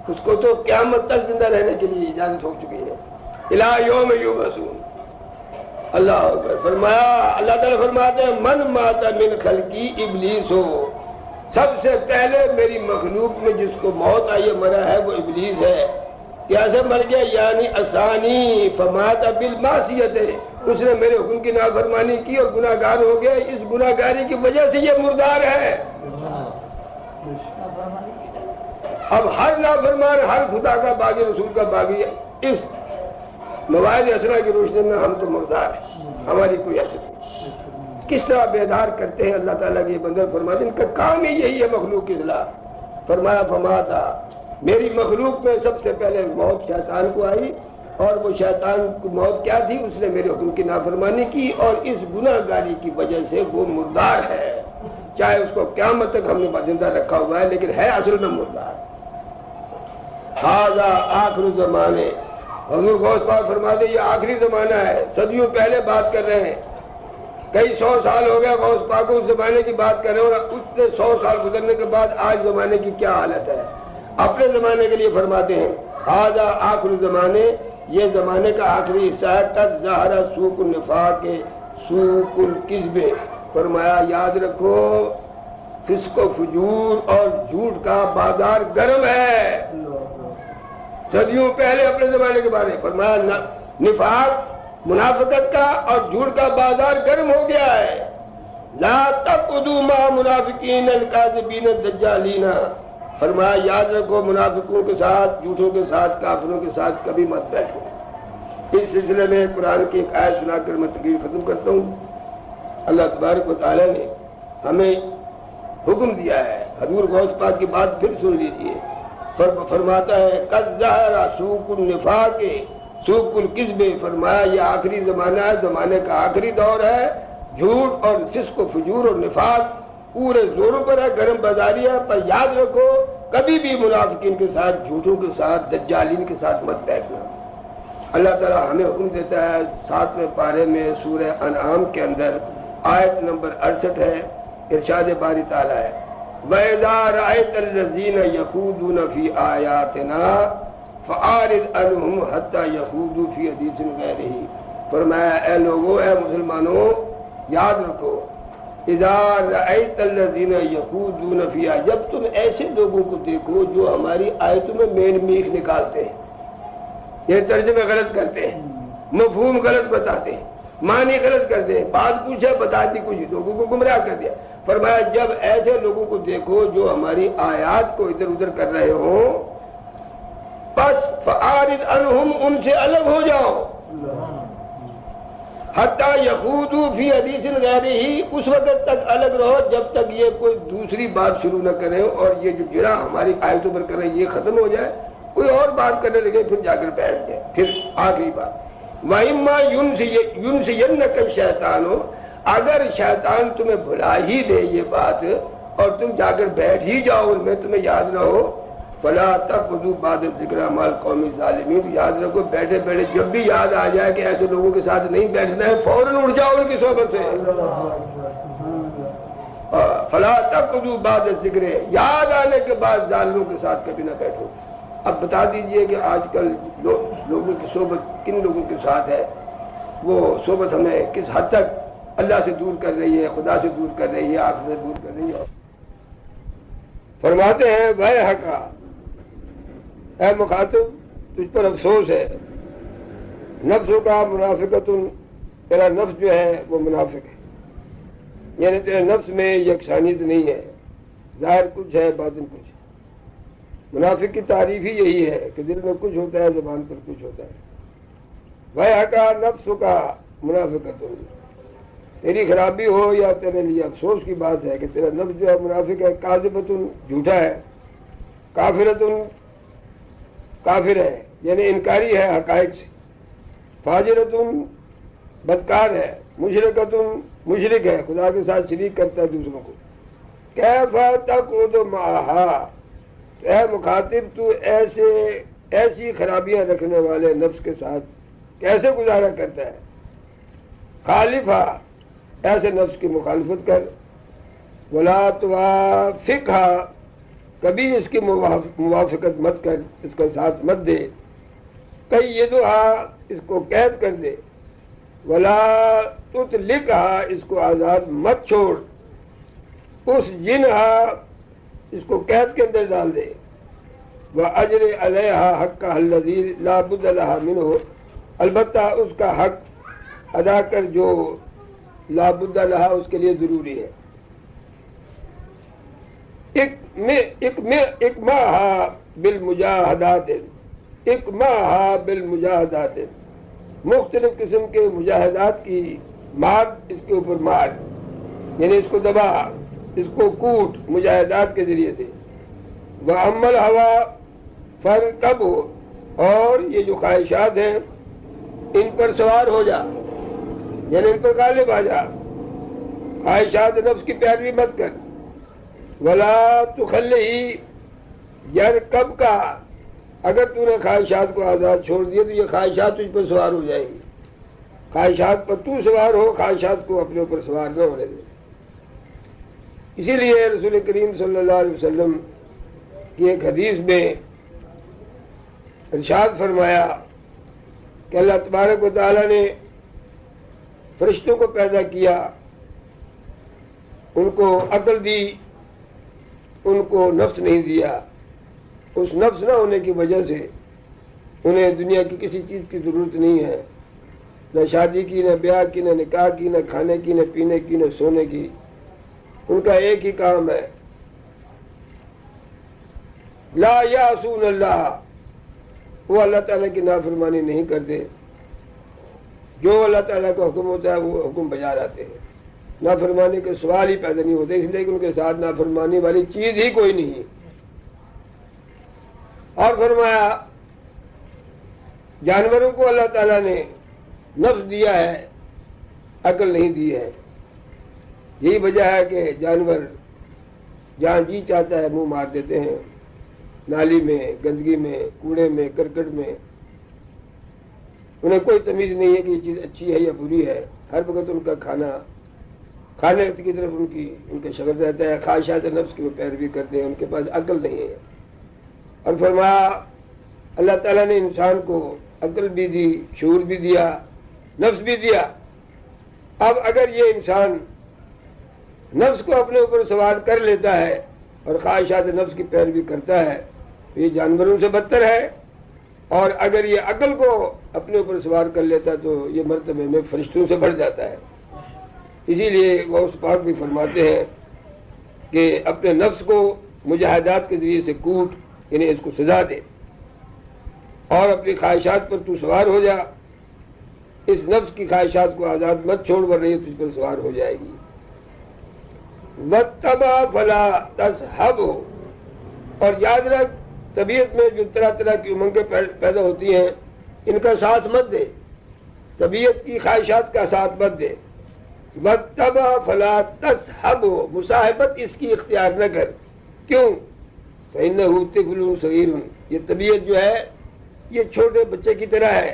اس کو تو قیامت تک زندہ رہنے کے لیے اجازت ہو چکی ہے. الی یوم یبعثون. اللہ اکبر. فرمایا اللہ تعالیٰ فرماتے ہیں من مات من خلقی ابلیس ہو، سب سے پہلے میری مخلوق میں جس کو موت آئی مرا ہے وہ ابلیس ہے. کیسے مر گیا؟ یعنی اسانی فمات بالمعصیت، اس نے میرے حکم کی نافرمانی کی اور گناہ گار ہو گیا. اس گناہ گاری کی وجہ سے یہ مردار ہے. اب ہر نافرمان، ہر خدا کا باغی، رسول کا باغی، اس مواعظ حسنہ کی روشنی میں ہم تو مردار ہیں، ہماری کوئی حیثیت نہیں. کس طرح بیدار کرتے ہیں اللہ تعالیٰ کے بندے. فرماتے ہیں ان کا کام ہی یہی ہے مخلوق کی اصلاح. فرمایا فماتا، میری مخلوق میں سب سے پہلے موت شیطان کو آئی، اور وہ شیطان کو موت کیا تھی؟ اس نے میرے حکم کی نافرمانی کی، اور اس گناہ گاری کی وجہ سے وہ مردار ہے. چاہے اس کو قیامت تک ہم نے زندہ رکھا ہوا ہے، لیکن ہے اصل میں مردار. ھذا آخر زمانے، حضور غوث پاک فرماتے یہ آخری زمانہ ہے. صدیوں پہلے بات کر رہے ہیں، کئی 100 سال ہو گیا غوث پاک کو اس زمانے کی بات کر رہے ہیں، اور اس سے 100 سال گزرنے کے بعد آج زمانے کی کیا حالت ہے. اپنے زمانے کے لیے فرماتے ہیں ھذا آخر زمانے، یہ زمانے کا آخری حصہ ہے. قد ظہر سوق النفاق سوق الکذب. فرمایا یاد رکھو فسق و فجور اور جھوٹ کا بازار گرم ہے. صدیوں پہلے اپنے زمانے کے بارے فرمایا نفاق، منافقت کا اور جھوٹ کا بازار گرم ہو گیا ہے. لا تقعدوا مع منافقین الکاذبین الدجالین. فرمایا یاد رکھو منافقوں کے ساتھ، جھوٹوں کے ساتھ، کافروں کے ساتھ کبھی مت بیٹھو. اس سلسلے میں قرآن کی ایک آیت سنا کر میں تقریر ختم کرتا ہوں. اللہ تبارک و تعالیٰ نے ہمیں حکم دیا ہے، حضور غوث پاک کی بات پھر سن لیجیے. فرماتا ہے قد ظہر سوق النفاق سوق الکذب. فرمایا یہ آخری زمانہ ہے، زمانے کا آخری دور ہے. جھوٹ اور فسق و فجور اور نفاق پورے زوروں پر ہے، گرم بازاری ہے. پر یاد رکھو کبھی بھی منافقین کے ساتھ، جھوٹوں کے ساتھ، دجالین کے ساتھ مت بیٹھنا. اللہ تعالیٰ ہمیں حکم دیتا ہے 7ویں پارے میں سورہ انعام کے اندر آیت نمبر 68 ہے. ارشاد باری تعالیٰ ہے وَإِذَا رَأَيْتَ الَّذِينَ يَخُوضُونَ فِي آيَاتِنَا فَأَعْرِضْ عَنْهُمْ حَتَّى يَخُوضُوا فِي حَدِيثٍ غَيْرِهِ. فرمایا اے لوگوں، اے مسلمانوں، یاد رکھو اِذَا رَأَيْتَ الَّذِينَ يَخُوضُونَ فِي آيَاتِنَا، جب تم ایسے لوگوں کو دیکھو جو ہماری آیتوں میں مین میخ نکالتے ہیں، یہ ترجمے غلط کرتے ہیں، مفہوم غلط بتاتے ہیں، معنی غلط کرتے ہیں، بات پوچھا بتاتی کچھ، لوگوں کو گمراہ کر دیا. فرمایا جب ایسے لوگوں کو دیکھو جو ہماری آیات کو ادھر ادھر کر رہے ہوں، بس فَأَعْرِضْ عَنْهُمْ، ان سے الگ ہو جاؤ. حَتَّى يَخُوضُوا فِي حَدِيثٍ غَيْرِهِ، اس وقت تک الگ رہو جب تک یہ کوئی دوسری بات شروع نہ کرے اور یہ جو گرا ہماری آیتوں پر کر رہے ہیں یہ ختم ہو جائے، کوئی اور بات کرنے لگے پھر جا کر بیٹھ جائے. پھر آخری بات وَإِمَّا يُنْسِيَنَّكَ الشَّيْطَانُ، اگر شیطان تمہیں بھلا ہی دے یہ بات اور تم جا کر بیٹھ ہی جاؤ ان میں، تمہیں یاد رہو فَلَا تَقْعُدُوا بَعْدَ الذِّكْرَىٰ مَعَ الْقَوْمِ الظَّالِمِينَ. یاد رکھو بیٹھے بیٹھے جب بھی یاد آ جائے کہ ایسے لوگوں کے ساتھ نہیں بیٹھنا ہے، فوراً اٹھ جاؤ ان کی صحبت سے. فَلَا تَقْعُدُوا بَعْدَ الذِّكْرِ، یاد آنے کے بعد ظالموں کے ساتھ کبھی نہ بیٹھو. اب بتا دیجئے کہ آج کل لوگوں کی صحبت کن لوگوں کے ساتھ ہے، وہ صحبت ہمیں کس حد تک اللہ سے دور کر رہی ہے، خدا سے دور کر رہی ہے، آخرت سے دور کر رہی ہے. فرماتے ہیں وَيْحَكَ، اے مخاطب تجھ پر افسوس ہے. نفسوں کا منافقت، تیرا نفس جو ہے وہ منافق ہے، یعنی تیرے نفس میں یکسانیت نہیں ہے، ظاہر کچھ ہے باطن کچھ ہے۔ منافق کی تعریف ہی یہی ہے کہ دل میں کچھ ہوتا ہے، زبان پر کچھ ہوتا ہے۔ وَيَحْكَى نَفْسُكَ مُنَافِقَةٌ، تیری خرابی ہو یا تیرے لیے افسوس کی بات ہے کہ تیرا نفس جو ہے منافق ہے، کاذبۃ جھوٹا ہے، کافرۃ کافر ہے یعنی انکاری ہے حقائق سے، فاجرۃ بدکار ہے، مشرکۃ مشرک ہے، خدا کے ساتھ شریک کرتا ہے دوسروں کو۔ کیف تقعد معها، اے مخاطب تو ایسی خرابیاں رکھنے والے نفس کے ساتھ کیسے گزارا کرتا ہے؟ خالفہ، ایسے نفس کی مخالفت کر، ولا توافقها، کبھی اس کی موافقت مت کر، اس کا ساتھ مت دے، قیدها، اس کو قید کر دے، ولا تطلقها، اس کو آزاد مت چھوڑ، اسجنها، اس کو قید کے اندر ڈال دے، وَأَجْرِ عَلَيْهَا حَقَّهَا الَّذِي لَا بُدَّ لَهَا مِنْهُ، البتہ اس کا حق ادا کر جو لا بد لہا، اس کے لیے ضروری ہے۔ اکماہا بالمجاہدات، اکماہا بالمجاہدات، مختلف قسم کے مجاہدات کی مار، اس کے اوپر مار، یعنی اس کو دبا، اس کو کوٹ، مجاہدات کے ذریعے سے۔ وَأَمَّا الْهَوَىٰ فَارْكَبْهُ، اور یہ جو خواہشات ہیں ان پر سوار ہو جا، یعنی ان پر غالب آ جا، خواہشات نفس کی پیروی مت کر۔ وَلَا تُخَلِّهِ يَرْكَبْكَ، اگر تو نے خواہشات کو آزاد چھوڑ دیا تو یہ خواہشات تجھ پر سوار ہو جائیں گی، خواہشات پر تو سوار ہو، خواہشات کو اپنے اوپر سوار نہ ہونے دے۔ اسی لیے رسول کریم صلی اللہ علیہ وسلم کی ایک حدیث میں ارشاد فرمایا کہ اللہ تبارک و تعالیٰ نے فرشتوں کو پیدا کیا، ان کو عقل دی، ان کو نفس نہیں دیا۔ اس نفس نہ ہونے کی وجہ سے انہیں دنیا کی کسی چیز کی ضرورت نہیں ہے، نہ شادی کی، نہ بیاہ کی، نہ نکاح کی، نہ کھانے کی، نہ پینے کی، نہ سونے کی۔ ان کا ایک ہی کام ہے، لا یعصون اللہ، وہ اللہ تعالیٰ کی نافرمانی نہیں کرتے، جو اللہ تعالیٰ کا حکم ہوتا ہے وہ حکم بجا لاتے ہیں، نافرمانی کے سوال ہی پیدا نہیں ہوتے، اس لیے کہ ان کے ساتھ نافرمانی والی چیز ہی کوئی نہیں ہے۔ اور فرمایا جانوروں کو اللہ تعالیٰ نے نفس دیا ہے، عقل نہیں دی ہے۔ یہی وجہ ہے کہ جانور جہاں جی چاہتا ہے منہ مار دیتے ہیں، نالی میں، گندگی میں، کوڑے میں، کرکٹ میں، انہیں کوئی تمیز نہیں ہے کہ یہ چیز اچھی ہے یا بری ہے، ہر وقت ان کا کھانے کی طرف ان کا شغل رہتا ہے، خواہشات نفس کی وہ پیروی کرتے ہیں، ان کے پاس عقل نہیں ہے۔ اور فرمایا اللہ تعالیٰ نے انسان کو عقل بھی دی، شعور بھی دیا، نفس بھی دیا۔ اب اگر یہ انسان نفس کو اپنے اوپر سوار کر لیتا ہے اور خواہشات نفس کی پیروی کرتا ہے تو یہ جانوروں سے بدتر ہے، اور اگر یہ عقل کو اپنے اوپر سوار کر لیتا ہے تو یہ مرتبے میں فرشتوں سے بڑھ جاتا ہے۔ اسی لیے غوث پاک بھی فرماتے ہیں کہ اپنے نفس کو مجاہدات کے ذریعے سے کوٹ، یعنی اس کو سزا دے، اور اپنی خواہشات پر تو سوار ہو جا، اس نفس کی خواہشات کو آزاد مت چھوڑ، ورنہ یہ تجھ پر سوار ہو جائے گی۔ وَاتَّبَعْ فَلَا تَصْحَبْهُ، اور یاد رکھ طبیعت میں جو طرح طرح کی امنگیں پیدا ہوتی ہیں ان کا ساتھ مت دے، طبیعت کی خواہشات کا ساتھ مت دے۔ وَاتَّبَعْ فَلَا تَصْحَبْهُ، مصاحبت اس کی اختیار نہ کر، کیوں؟ فَإِنَّهُ طِفْلٌ صَغِيرٌ، یہ طبیعت جو ہے یہ چھوٹے بچے کی طرح ہے،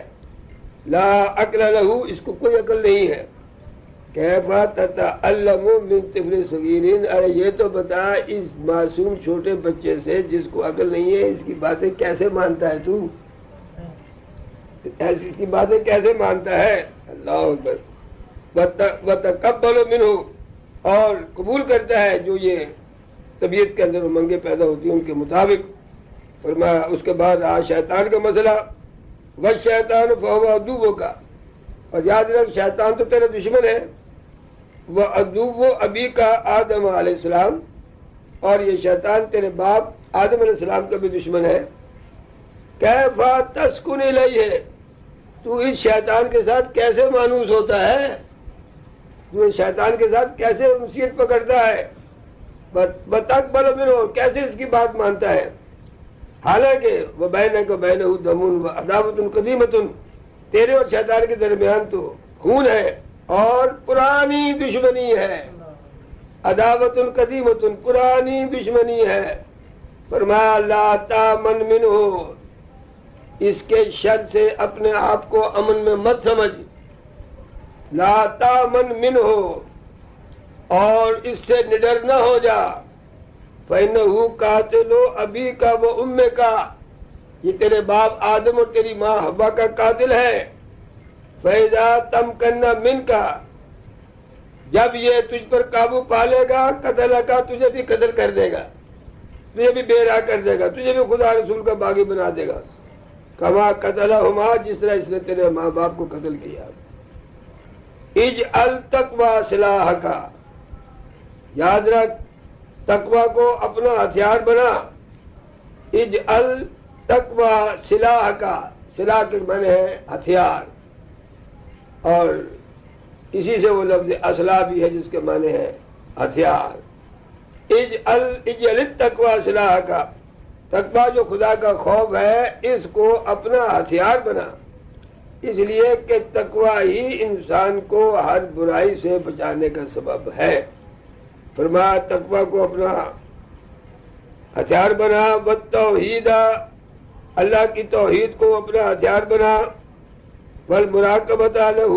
لا عقل لہ، اس کو کوئی عقل نہیں ہے۔ کیف تتعلم من طفل صغیر، ارے یہ تو بتا اس معصوم چھوٹے بچے سے جس کو عقل نہیں ہے، اس کی باتیں کیسے مانتا ہے تو؟ اس کی باتیں کیسے مانتا ہے؟ اللہ اکبر۔ وتقبل منہ، اور قبول کرتا ہے جو یہ طبیعت کے اندر امنگیں پیدا ہوتی ہیں ان کے مطابق۔ فرمایا اس کے بعد آج شیطان کا مسئلہ، والشیطان فہو عدوک، اور یاد رکھ شیطان تو تیرا دشمن ہے، وہ عدو ابیک آدم علیہ السلام، اور یہ شیطان تیرے باپ آدم علیہ السلام کا بھی دشمن ہے۔ کیف تسکن الیہ، تو اس شیطان کے ساتھ کیسے مانوس ہوتا ہے، تو اس شیطان کے ساتھ کیسے انسیت پکڑتا ہے، بتقبل منہ، کیسے اس کی بات مانتا ہے، حالانکہ وہ بینک و بینہ دم و عداوۃ قدیمۃ، تیرے اور شیطان کے درمیان تو خون ہے اور پرانی دشمنی ہے، عداوۃ قدیمۃ، پرانی دشمنی ہے۔ فرمایا لا تامن منہ، اس کے شر سے اپنے آپ کو امن میں مت سمجھ، لا تامن منہ، اور اس سے نڈر نہ ہو جا، فإنہ قاتل ابیک و امک، یہ تیرے باپ آدم اور تیری ماں حوا کا قاتل ہے۔ فإذا تمکن منک، جب یہ تجھ پر قابو پا لے گا، قتل کا، تجھے بھی قتل کر دے گا، تجھے بھی بے راہ کر دے گا، تجھے بھی خدا رسول کا باغی بنا دے گا، کما قتلہما، جس طرح اس نے تیرے ماں باپ کو قتل کیا۔ اجعل تقوی سلاحک، یاد رکھ تقوی کو اپنا ہتھیار بنا، اجعل تقوی سلاحک، سلاح کے معنی ہے ہتھیار، اور اسی سے وہ لفظ اسلحہ بھی ہے جس کے معنی ہے ہتھیار۔ اجعل التقوی سلاحک، تقوی جو خدا کا خوف ہے اس کو اپنا ہتھیار بنا، اس لیے کہ تقوی ہی انسان کو ہر برائی سے بچانے کا سبب ہے۔ فرمایا تقوی کو اپنا ہتھیار بنا، والتوحید، اللہ کی توحید کو اپنا ہتھیار بنا، والمراقبۃ لہ،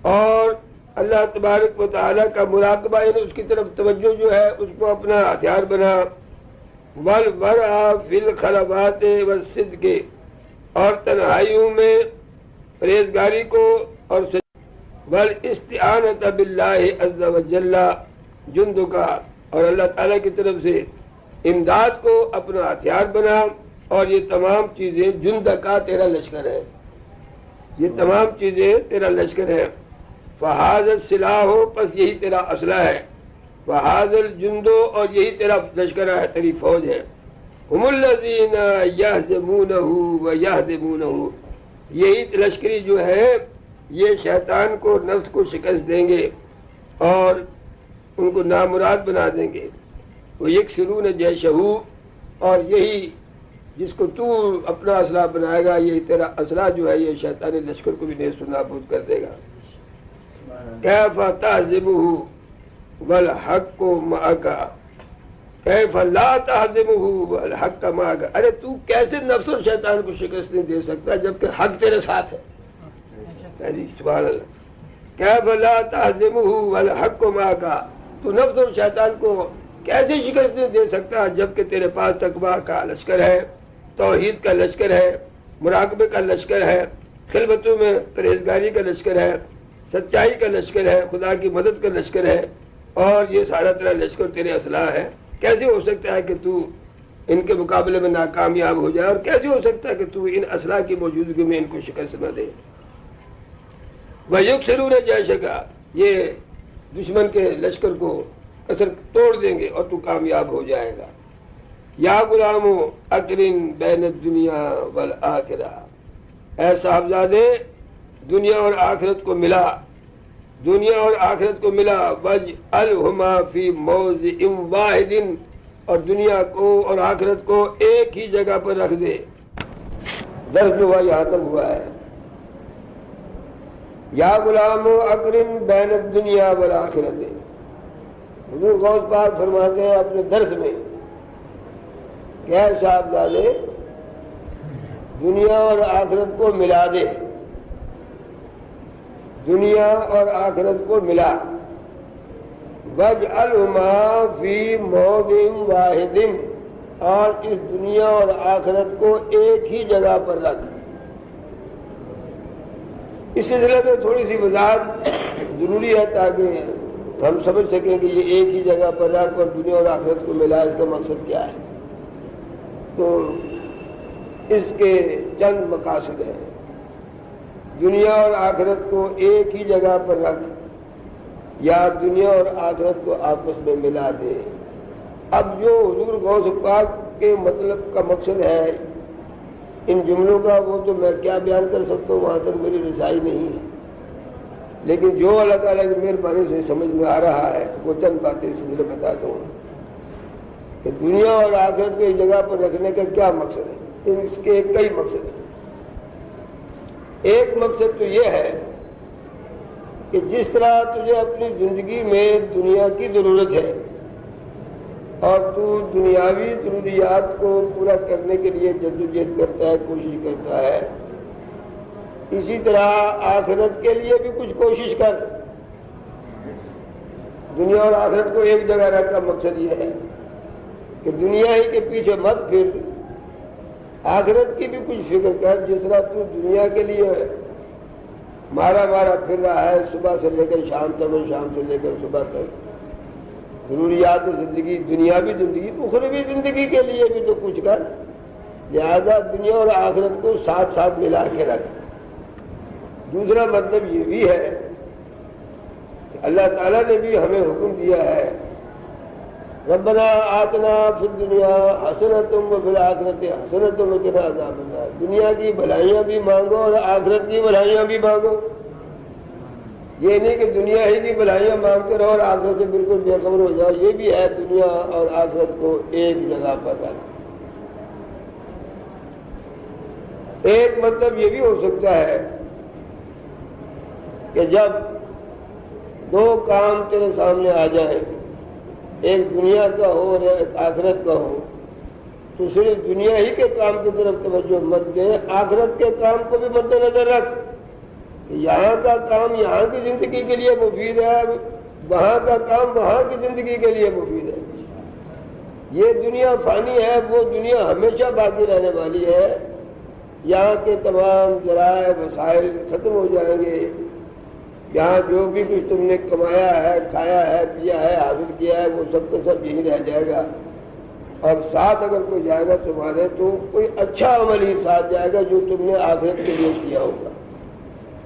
اور اللہ تبارک و تعالیٰ کا مراقبہ، یعنی اس کی طرف توجہ جو ہے اس کو اپنا ہتھیار بنا، والورع فی الخلوات والصدق، اور تنہائیوں میں پرہیزگاری کو، اور والاستعانۃ باللہ عز وجل جندک، اور اللہ تعالیٰ کی طرف سے امداد کو اپنا ہتھیار بنا، اور یہ تمام چیزیں جندک کا تیرا لشکر ہے، یہ تمام چیزیں تیرا لشکر ہے۔ فہذا السلاح، پس یہی تیرا اسلحہ ہے، فہذا الجند، اور یہی تیرا لشکر ہے، تیری فوج ہے۔ ہم الذین یہزمونہ ویہدمونہ، یہی لشکری جو ہے یہ شیطان کو، نفس کو شکست دیں گے اور ان کو نامراد بنا دیں گے۔ وہ یکسرون جیشہ، اور یہی جس کو تو اپنا اسلحہ بنائے گا، یہ تیرا اسلحہ جو ہے یہ شیطانی لشکر کو بھی نیست و نابود کر دے گا۔ کیف تہزمہ والحق معک، کیف لا تہزمہ والحق معک، ارے تو کیسے نفس اور شیطان کو شکست نہیں دے سکتا جبکہ حق تیرے ساتھ ہے؟ سبحان اللہ، کیف لا تہزمہ والحق معک، تو نفس اور شیطان کو کیسے شکست نہیں دے سکتا جبکہ تیرے پاس تقویٰ کا لشکر ہے، توحید کا لشکر ہے، مراقبے کا لشکر ہے، خلوتوں میں پرہیزگاری کا لشکر ہے، سچائی کا لشکر ہے، خدا کی مدد کا لشکر ہے، اور یہ سارا تیرا لشکر تیرے اسلحہ ہے۔ کیسے ہو سکتا ہے کہ تو ان کے مقابلے میں ناکامیاب ہو جائے، اور کیسے ہو سکتا ہے کہ تو ان اسلحہ کی موجودگی میں ان کو شکست نہ دے؟ وَيُكْسِرُونَ جَيْشَكَ، یہ دشمن کے لشکر کو کسر توڑ دیں گے اور تو کامیاب ہو جائے گا۔ یا غلام اقرن بین الدنیا والآخرہ، اے صاحبزادے دنیا اور آخرت کو ملا، دنیا اور آخرت کو ملا، وَاجْعَلْهُمَا فِي مَوْضِعٍ وَاحِدٍ، اور دنیا کو اور آخرت کو ایک ہی جگہ پر رکھ دے۔ درس جو ہوا یہاں تک ہوا ہے۔ یا غلام اقرن بین الدنیا والآخرت، حضور غوث پاک فرماتے ہیں اپنے درس میں کہ اے صاحبزادے دنیا اور آخرت کو ملا دے، دنیا اور آخرت کو ملا، وَاجْعَلْهُمَا فِي مَوْضِعٍ وَاحِدٍ، اور اس دنیا اور آخرت کو ایک ہی جگہ پر رکھ۔ اس سلسلے میں تھوڑی سی وضاحت ضروری ہے تاکہ ہم سمجھ سکیں کہ یہ ایک ہی جگہ پر رکھ اور دنیا اور آخرت کو ملا، اس کا مقصد کیا ہے۔ تو اس کے چند مقاصد ہیں۔ دنیا اور آخرت کو ایک ہی جگہ پر رکھ یا دنیا اور آخرت کو آپس میں ملا دے۔ اب جو حضور غوث پاک کے مطلب کا مقصد ہے ان جملوں کا، وہ تو میں کیا بیان کر سکتا ہوں، وہاں تک میری رسائی نہیں ہے، لیکن جو اللہ تعالیٰ کی مہربانی سے سمجھ میں آ رہا ہے وہ چند باتیں اس میں بتاتا ہوں کہ دنیا اور آخرت کو ایک جگہ پر رکھنے کا کیا مقصد ہے۔ اس کے کئی مقصد ہیں۔ ایک مقصد تو یہ ہے کہ جس طرح تجھے اپنی زندگی میں دنیا کی ضرورت ہے اور تو دنیاوی ضروریات کو پورا کرنے کے لیے جدوجہد کرتا ہے، کوشش کرتا ہے، اسی طرح آخرت کے لیے بھی کچھ کوشش کر۔ دنیا اور آخرت کو ایک جگہ رکھ کا مقصد یہ ہے کہ دنیا ہی کے پیچھے مت پھر، آخرت کی بھی کچھ فکر کر۔ جس طرح تو دنیا کے لیے مارا پھر رہا ہے صبح سے لے کر شام تک اور شام سے لے کر صبح تک، ضروریات زندگی، دنیاوی زندگی، اخروی زندگی کے لیے بھی تو کچھ کر۔ لہذا دنیا اور آخرت کو ساتھ ساتھ ملا کے رکھ۔ دوسرا مطلب یہ بھی ہے کہ اللہ تعالیٰ نے بھی ہمیں حکم دیا ہے، ربنا آتنا فی الدنیا حسنۃ وفی الآخرۃ حسنۃ وقنا عذاب النار۔ دنیا کی بھلائیاں بھی مانگو اور آخرت کی بھلائیاں بھی مانگو۔ یہ نہیں کہ دنیا ہی کی بھلائیاں مانگتے رہو اور آخرت سے بالکل بے خبر ہو جاؤ۔ یہ بھی ہے دنیا اور آخرت کو ایک جگہ پر رکھ۔ ایک مطلب یہ بھی ہو سکتا ہے کہ جب دو کام تیرے سامنے آ جائیں، ایک دنیا کا ہو اور ایک آخرت کا ہو، تو صرف دنیا ہی کے کام کی طرف توجہ مت دے، آخرت کے کام کو بھی مد نظر رکھ کہ یہاں کا کام یہاں کی زندگی کے لیے مفید ہے، وہاں کا کام وہاں کی زندگی کے لیے مفید ہے۔ یہ دنیا فانی ہے، وہ دنیا ہمیشہ باقی رہنے والی ہے۔ یہاں کے تمام ذرائع وسائل ختم ہو جائیں گے، یہاں جو بھی کچھ تم نے کمایا ہے، کھایا ہے، پیا ہے، حاصل کیا ہے، وہ سب کا سب یہی رہ جائے گا، اور ساتھ اگر کوئی جائے گا تمہارے تو کوئی اچھا عمل ہی ساتھ جائے گا جو تم نے آخرت کے لیے کیا ہوگا۔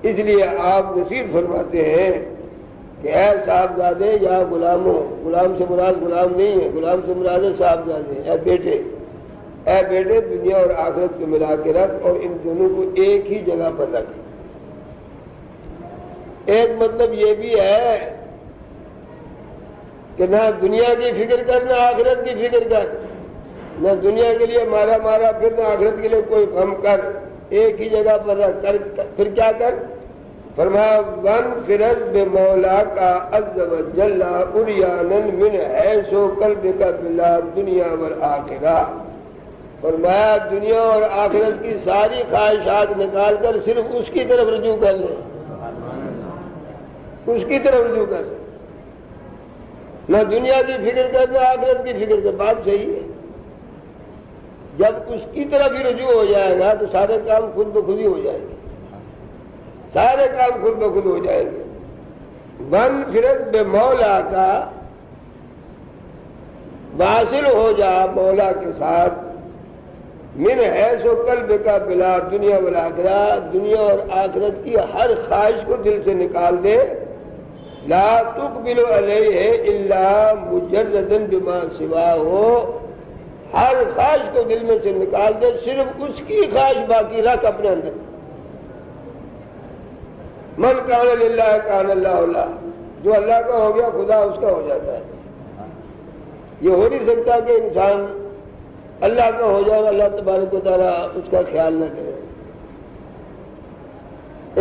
اس لیے آپ نصیحت فرماتے ہیں کہ اے صاحبزادے یا غلاموں، غلام سے مراد غلام نہیں ہے، غلام سے مراد ہے صاحبزادے، اے بیٹے دنیا اور آخرت کو ملا کے رکھ اور ان دونوں کو ایک ہی جگہ پر رکھ۔ ایک مطلب یہ بھی ہے کہ نہ دنیا کی فکر کر نہ آخرت کی فکر کر، نہ دنیا کے لیے مارا پھر نہ آخرت کے لیے کوئی غم کر، ایک ہی جگہ پر رکھ کر۔ پھر کیا کر؟ فرمایا وَانْفِرَدْ بِمَوْلَاكَ عَزَّ وَجَلَّ عُرْيَانًا مِنْ حَيْثُ قَلْبِكَ بِاللَّهِ الدُّنْيَا وَالْآخِرَةِ۔ فرمایا دنیا اور آخرت کی ساری خواہشات نکال کر صرف اس کی طرف رجوع کر لیں، اس کی طرف رجوع کر، نہ دنیا کی فکر کر نہ آخرت کی فکر کر۔ بات صحیح ہے، جب اس کی طرف ہی رجوع ہو جائے گا تو سارے کام خود بخود ہی ہو جائیں گے، سارے کام خود بخود ہو جائیں گے۔ وَانْفِرَدْ بِمَوْلَاكَ، واصل ہو جا مولا کے ساتھ، من حیث قلبک بلا دنیا والآخرہ، دنیا اور آخرت کی ہر خواہش کو دل سے نکال دے۔ لا تقبل علیہ الا مجردا بما سواہ، ہر خواہش کو دل میں سے نکال دے، صرف اس کی خواہش باقی رکھ اپنے اندر۔ من کان للہ کان اللہ لہ، جو اللہ کا ہو گیا خدا اس کا ہو جاتا ہے۔ یہ ہو نہیں سکتا کہ انسان اللہ کا ہو جائے اور اللہ تبارک و تعالیٰ اس کا خیال نہ کرے۔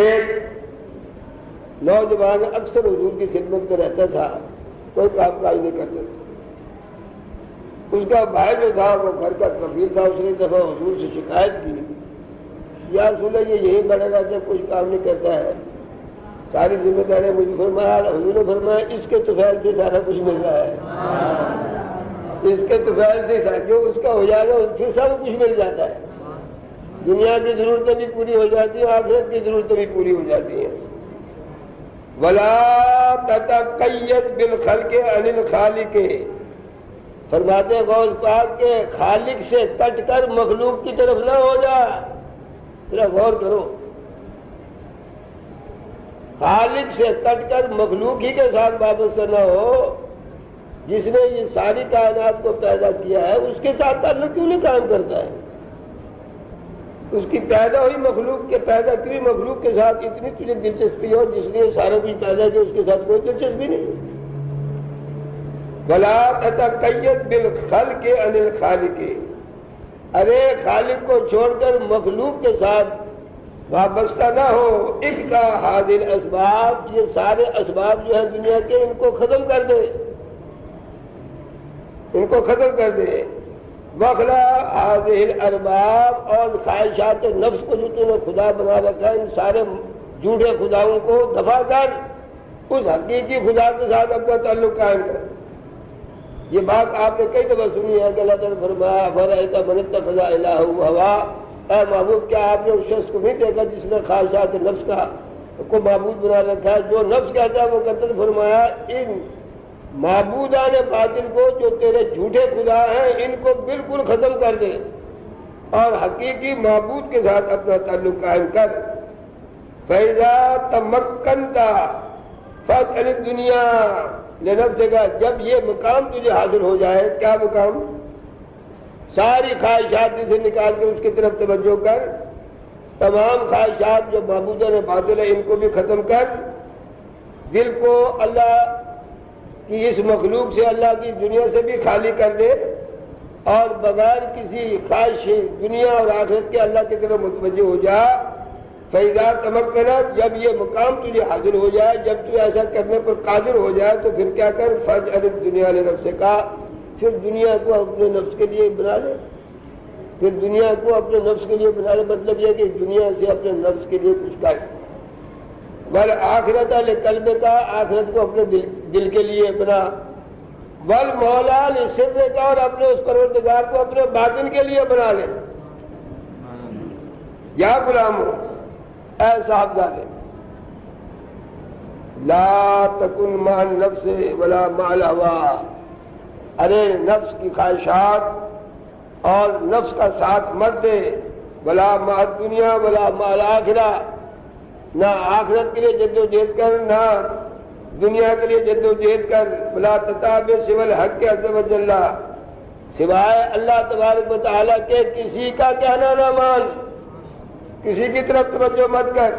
ایک نوجوان اکثر حضور کی خدمت میں رہتا تھا، کوئی کام کاج نہیں کرتا تھا۔ اس کا بھائی جو تھا وہ گھر کا کفیل تھا، اس نے ایک دفعہ حضور سے شکایت کی، یا رسول اللہ یہ یہی بڑا رہتا ہے، کچھ کام نہیں کرتا ہے، ساری ذمہ داریاں مجھے۔ فرمایا، حضور نے فرمایا اس کے طفیل سے سارا کچھ مل رہا ہے، اس کے طفیل سے جو اس کا ہو جائے گا پھر سب کچھ مل جاتا ہے، دنیا کی ضرورتیں بھی پوری ہو جاتی ہیں، آخرت کی ضرورتیں بھی پوری ہو جاتی ہیں۔ وَلَا تَتَقَيَّدْ بِالْخَلْقِ عَنِ الْخَالِقِ، فرماتے غوث پاک کے خالق سے کٹ کر مخلوق کی طرف نہ ہو جا. ذرا غور کرو، خالق سے کٹ کر مخلوق ہی کے ساتھ وابستہ نہ ہو. جس نے یہ ساری کائنات کو پیدا کیا ہے اس کے ساتھ تعلق کیوں نہیں قائم کرتا ہے؟ اس کی پیدا ہوئی مخلوق کے پیدا کی مخلوق کے ساتھ اتنی تجھے دلچسپی ہو جس نے سارے کچھ پیدا کیا اس کے ساتھ کوئی دلچسپی نہیں. وَلَا تَتَقَيَّدْ بِالْخَلْقِ عَنِ الْخَالِقِ، ارے خالق کو چھوڑ کر مخلوق کے ساتھ وابستہ نہ ہو. اِقْطَعْ هَذِهِ الْأَسْبَابِ، یہ سارے اسباب جو ہیں دنیا کے ان کو ختم کر دے، ان کو ختم کر دے. وَاخْلَعْ هَذِهِ الْأَرْبَابِ، اور خواہشات نفس کو جو تم نے خدا بنا رکھا ہے ان سارے جھوٹے خداؤں کو دفع کر، اس حقیقی خدا کے ساتھ اپنا تعلق قائم کر. یہ بات آپ نے کئی دفعہ سنی ہے کہ اللہ تعالیٰ نے فرمایا فَرَأَيْتَ مَنِ اتَّخَذَ إِلَٰهَهُ هَوَاهُ، اے محبوب کیا آپ نے اس شخص کو نہیں دیکھا جس نے خواہشات نفس کو معبود بنا رکھا ہے؟ جو نفس کہتا ہے وہ کرتا ہے. فرمایا ان معبودان باطل کو جو تیرے جھوٹے خدا ہیں ان کو بالکل ختم کر دے اور حقیقی معبود کے ساتھ اپنا تعلق قائم کر. فَإِذَا تَمَكَّنْتَ فَاسْأَلِ الدُّنْيَا لنفسك، جب یہ مقام تجھے حاصل ہو جائے، کیا مقام؟ ساری خواہشات سے نکال کر اس کی طرف توجہ کر. تمام خواہشات جو معبودان باطل ہے ان کو بھی ختم کر. دل کو اللہ کی اس مخلوق سے، اللہ کی دنیا سے بھی خالی کر دے اور بغیر کسی خواہش دنیا اور آخرت کے اللہ کی طرف متوجہ ہو جا. فَإِذَا تَمَكَّنَتْ، جب یہ مقام تجھے حاصل ہو جائے، جب تو ایسا کرنے پر قادر ہو جائے تو پھر کیا کر؟ فَاجْعَلِ الدُّنْيَا لِنَفْسِكَ، پھر دنیا کو اپنے نفس کے لیے بنا لے. پھر دنیا کو اپنے نفس کے لیے بنا لے، مطلب یہ کہ دنیا سے اپنے نفس کے لیے کچھ کر. وَالْآخِرَةَ لِقَلْبِكَ، آخرت کو اپنے دل کے لیے بنا. وَالْمَوْلَىٰ لِسِرِّكَ، اور اپنے اس پروردگار کو اپنے باطن کے لیے بنا لے. یا غلامو، اے صاحبزادے، لا تکن مع النفس ولا مع الہوى، ارے نفس کی خواہشات اور نفس کا ساتھ مت دے. ولا مع الدنیا ولا مع الآخرہ، نہ آخرت کے لیے جد و جہد کر نہ دنیا کے لیے جد و جہد کر. ولا تتابع سوى الحق عز وجل، سوائے اللہ تبارک و تعالیٰ کے کسی کا کہنا نہ مان، کسی کی طرف توجہ مت کر.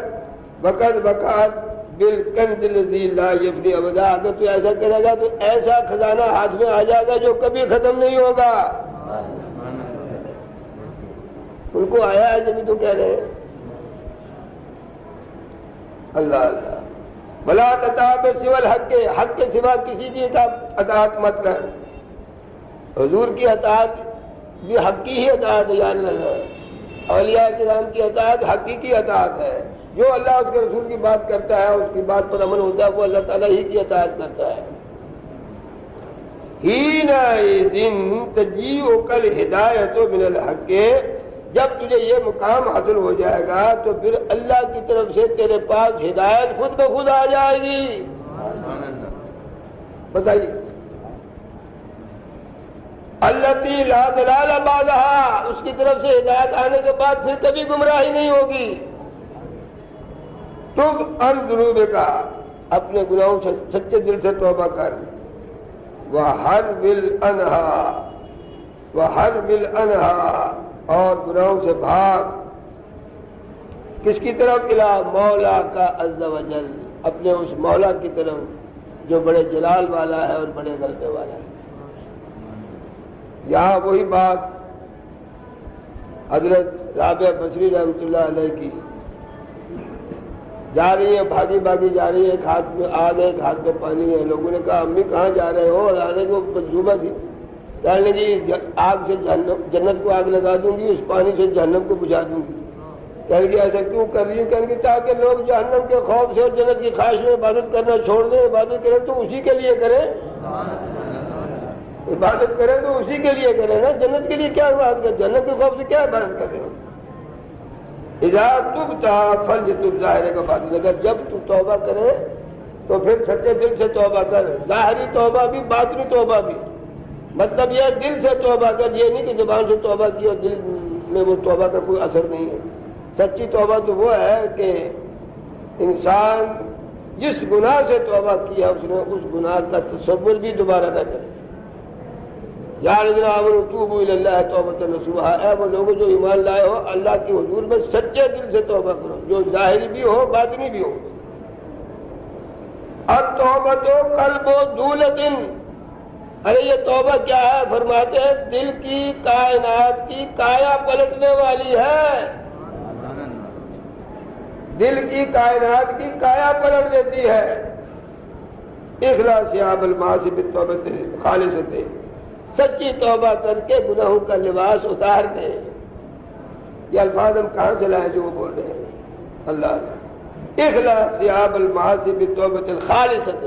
وقد وقعت بالکنز الذی لا یفنی ابدا، اگر تو ایسا کرے گا تو ایسا خزانہ ہاتھ میں آ جائے گا جو کبھی ختم نہیں ہوگا. ان کو آیا ہے جبھی تو کہہ رہے ہیں. اللہ اللہ. بلا تتابع سوى الحق، حق کے سوا کسی کی اطاعت مت کر. حضور کی اطاعت بھی حق کی ہی اطاعت ہے. یاد رکھنا، اولیاء کرام کی اطاعت حقیقی اطاعت ہے. جو اللہ اس کے رسول کی بات کرتا ہے، اس کی بات پر عمل ہوتا ہے، وہ اللہ تعالیٰ ہی کی اطاعت کرتا ہے. حِینَئِذٍ تَجِیءُکَ الْہِدَایَةُ مِنَ الْحَقِّ، جب تجھے یہ مقام حاصل ہو جائے گا تو پھر اللہ کی طرف سے تیرے پاس ہدایت خود بخود آ جائے گی. بتائیے، التی لا ضلال بعدها، اس کی طرف سے ہدایت آنے کے بعد پھر کبھی گمراہی نہیں ہوگی. تب عن ذنوبک، اپنے گناہوں سے سچے دل سے توبہ کر. وحرب الانہا، وحرب الانہا، اور گناہوں سے بھاگ. کس کی طرف؟ الی مولا کا عز وجل، اپنے اس مولا کی طرف جو بڑے جلال والا ہے اور بڑے غلبے والا ہے. یہاں وہی بات حضرت رابعہ بصری رحمۃ اللہ علیہ کی جا رہی ہیں، بھاگی بھاگی جا رہی ہے، ایک ہاتھ میں آگ ہے، ایک ہاتھ میں پانی ہے. لوگوں نے کہا امی کہاں جا رہے ہو؟ آنے کو تجربہ تھی. کہنے لگی آگ سے جنت کو آگ لگا دوں گی، اس پانی سے جہنم کو بجھا دوں گی. کہنے لگی ایسا کیوں کر رہی ہوں؟ کہنے لگی تاکہ لوگ جہنم کے خوف سے اور جنت کی خواہش میں عبادت کرنا چھوڑ دیں. عبادت کریں تو اسی کے لیے کریں، عبادت کریں تو اسی کے لیے کریں نا. جنت کے لیے کیا عبادت کریں؟ جنت کے خوف سے کیا عبادت کریں؟ اذا تبت فلتب، ظاہر کا بات ہے، اگر جب تو توبہ کرے تو پھر سچے دل سے توبہ کر. ظاہری توبہ بھی باطنی توبہ بھی. مطلب یہ دل سے توبہ کر، یہ نہیں کہ زبان سے توبہ کی اور دل میں وہ توبہ کا کوئی اثر نہیں ہے۔ سچی توبہ تو وہ ہے کہ انسان جس گناہ سے توبہ کیا اس نے اس گناہ کا تصور بھی دوبارہ نہ کرے۔ یا الذین آمنوا توبوا الی اللہ توبۃ نصوحا، اے وہ لوگ جو ایمان لائے ہو اللہ کے حضور میں سچے دل سے توبہ کرو، جو ظاہری بھی ہو باطنی بھی ہو۔ التوبۃ قلب دولۃ، ارے یہ توبہ کیا ہے؟ فرماتے ہیں دل کی کائنات کی کایا پلٹنے والی ہے، دل کی کائنات کی کایا پلٹ دیتی ہے۔ اخلاص یاب المعاصی بالتوبۃ خالصۃ، سچی توبہ کر کے گناہوں کا لباس اتار دیں۔ یہ الفاظ ہم کہاں سے لائے جو وہ بول رہے ہیں؟ اللہ اخلاص یاب المعاصی بالتوبۃ الخالصۃ،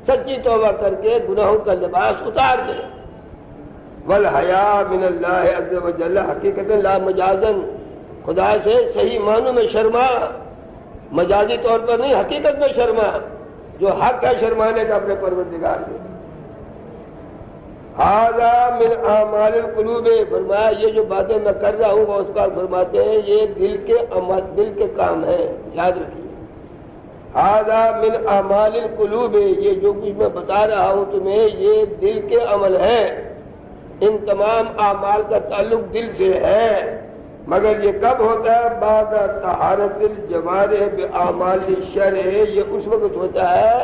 سچی توبہ کر کے گناہوں کا لباس اتار دیں۔ والحیاء من اللہ عز وجل حقیقت لا مجازن، خدا سے صحیح معنوں میں شرما، مجازی طور پر نہیں، حقیقت میں شرما، جو حق ہے شرمانے کا اپنے پروردگار سے۔ ھذا من اعمال القلوب، فرمایا یہ جو باتیں میں کر رہا ہوں غوث پاک فرماتے ہیں یہ دل کے عمل، دل کے کام ہیں، یاد رکھیے۔ ھذا من اعمال القلوب، یہ جو کچھ میں بتا رہا ہوں تمہیں یہ دل کے عمل ہیں، ان تمام اعمال کا تعلق دل سے ہے، مگر یہ کب ہوتا ہے؟ بعد طہارت الجوارح باعمال الشرع، یہ اس وقت ہوتا ہے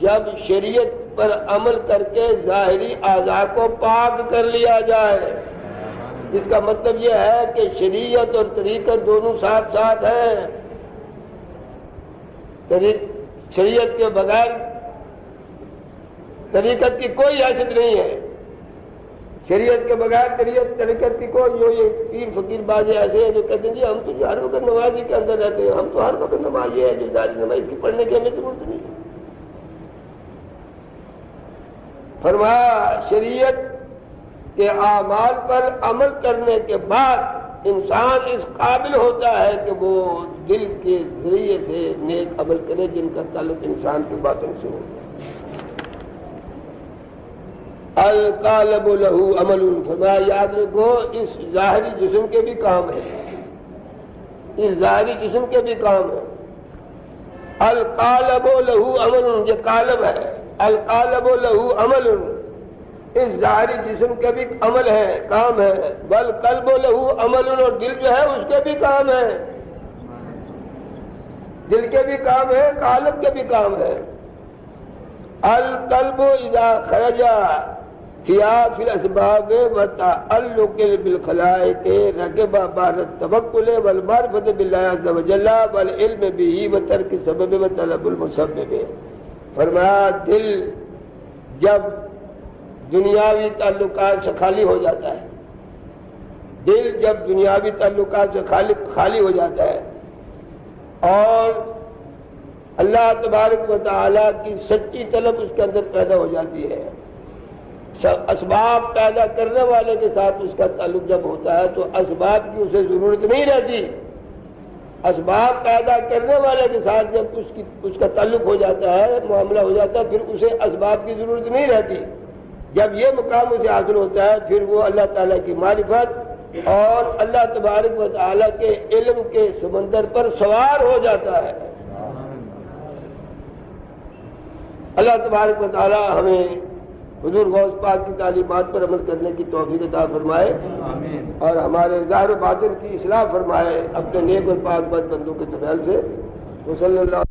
جب شریعت پر عمل کر کے ظاہری اعضاء کو پاک کر لیا جائے۔ اس کا مطلب یہ ہے کہ شریعت اور طریقت دونوں ساتھ ساتھ ہیں۔ شریعت کے بغیر طریقت کی کوئی حیثیت نہیں ہے، شریعت کے بغیر طریقت کی کوئی، جو یہ پیر فقیر باز ایسے ہیں جو کہتے ہیں جی ہم تو جو ہر وقت نمازی کے اندر رہتے ہیں، ہم تو ہر وقت نمازی ہے، جو ظاہری نماز کی پڑھنے کی ہمیں ضرورت نہیں ہے۔ فرمایا شریعت کے اعمال پر عمل کرنے کے بعد انسان اس قابل ہوتا ہے کہ وہ دل کے ذریعے سے نیک عمل کرے جن کا تعلق انسان کے باطن سے ہو۔ القالب لہ عمل، فرمایا یاد رکھو اس ظاہری جسم کے بھی کام ہے، اس ظاہری جسم کے بھی کام ہے۔ القالب لہ عمل، یہ قالب ہے، القالب لہ عمل، اس ظاہری جسم کے بھی عمل ہے، کام ہے۔ بل قلب لہ عمل، اور دل جو ہے اس کے بھی کام ہے، دل کے بھی کام ہے، قالب کے بھی کام ہے۔ القلب اذا خرج فی الاسباب وتعلق بالخلائق رغب بعد التوکل والمعرفت باللہ عز وجل والعلم به وترک السبب وطلب المسبب۔ فرمایا دل جب دنیاوی تعلقات سے خالی ہو جاتا ہے، دل جب دنیاوی تعلقات سے خالی ہو جاتا ہے اور اللہ تبارک و تعالیٰ کی سچی طلب اس کے اندر پیدا ہو جاتی ہے، اسباب پیدا کرنے والے کے ساتھ اس کا تعلق جب ہوتا ہے تو اسباب کی اسے ضرورت نہیں رہتی، اسباب پیدا کرنے والے کے ساتھ جب اس کا تعلق ہو جاتا ہے، معاملہ ہو جاتا ہے، پھر اسے اسباب کی ضرورت نہیں رہتی۔ جب یہ مقام اسے حاصل ہوتا ہے پھر وہ اللہ تعالیٰ کی معرفت اور اللہ تبارک و تعالیٰ کے علم کے سمندر پر سوار ہو جاتا ہے۔ اللہ تبارک و تعالیٰ ہمیں حضور غوث پاک کی تعلیمات پر عمل کرنے کی توفیق عطا فرمائے اور ہمارے ظاہر و باطن کی اصلاح فرمائے اپنے نیک اور پاک بد بندوں کے طفیل سے۔ وصلی اللہ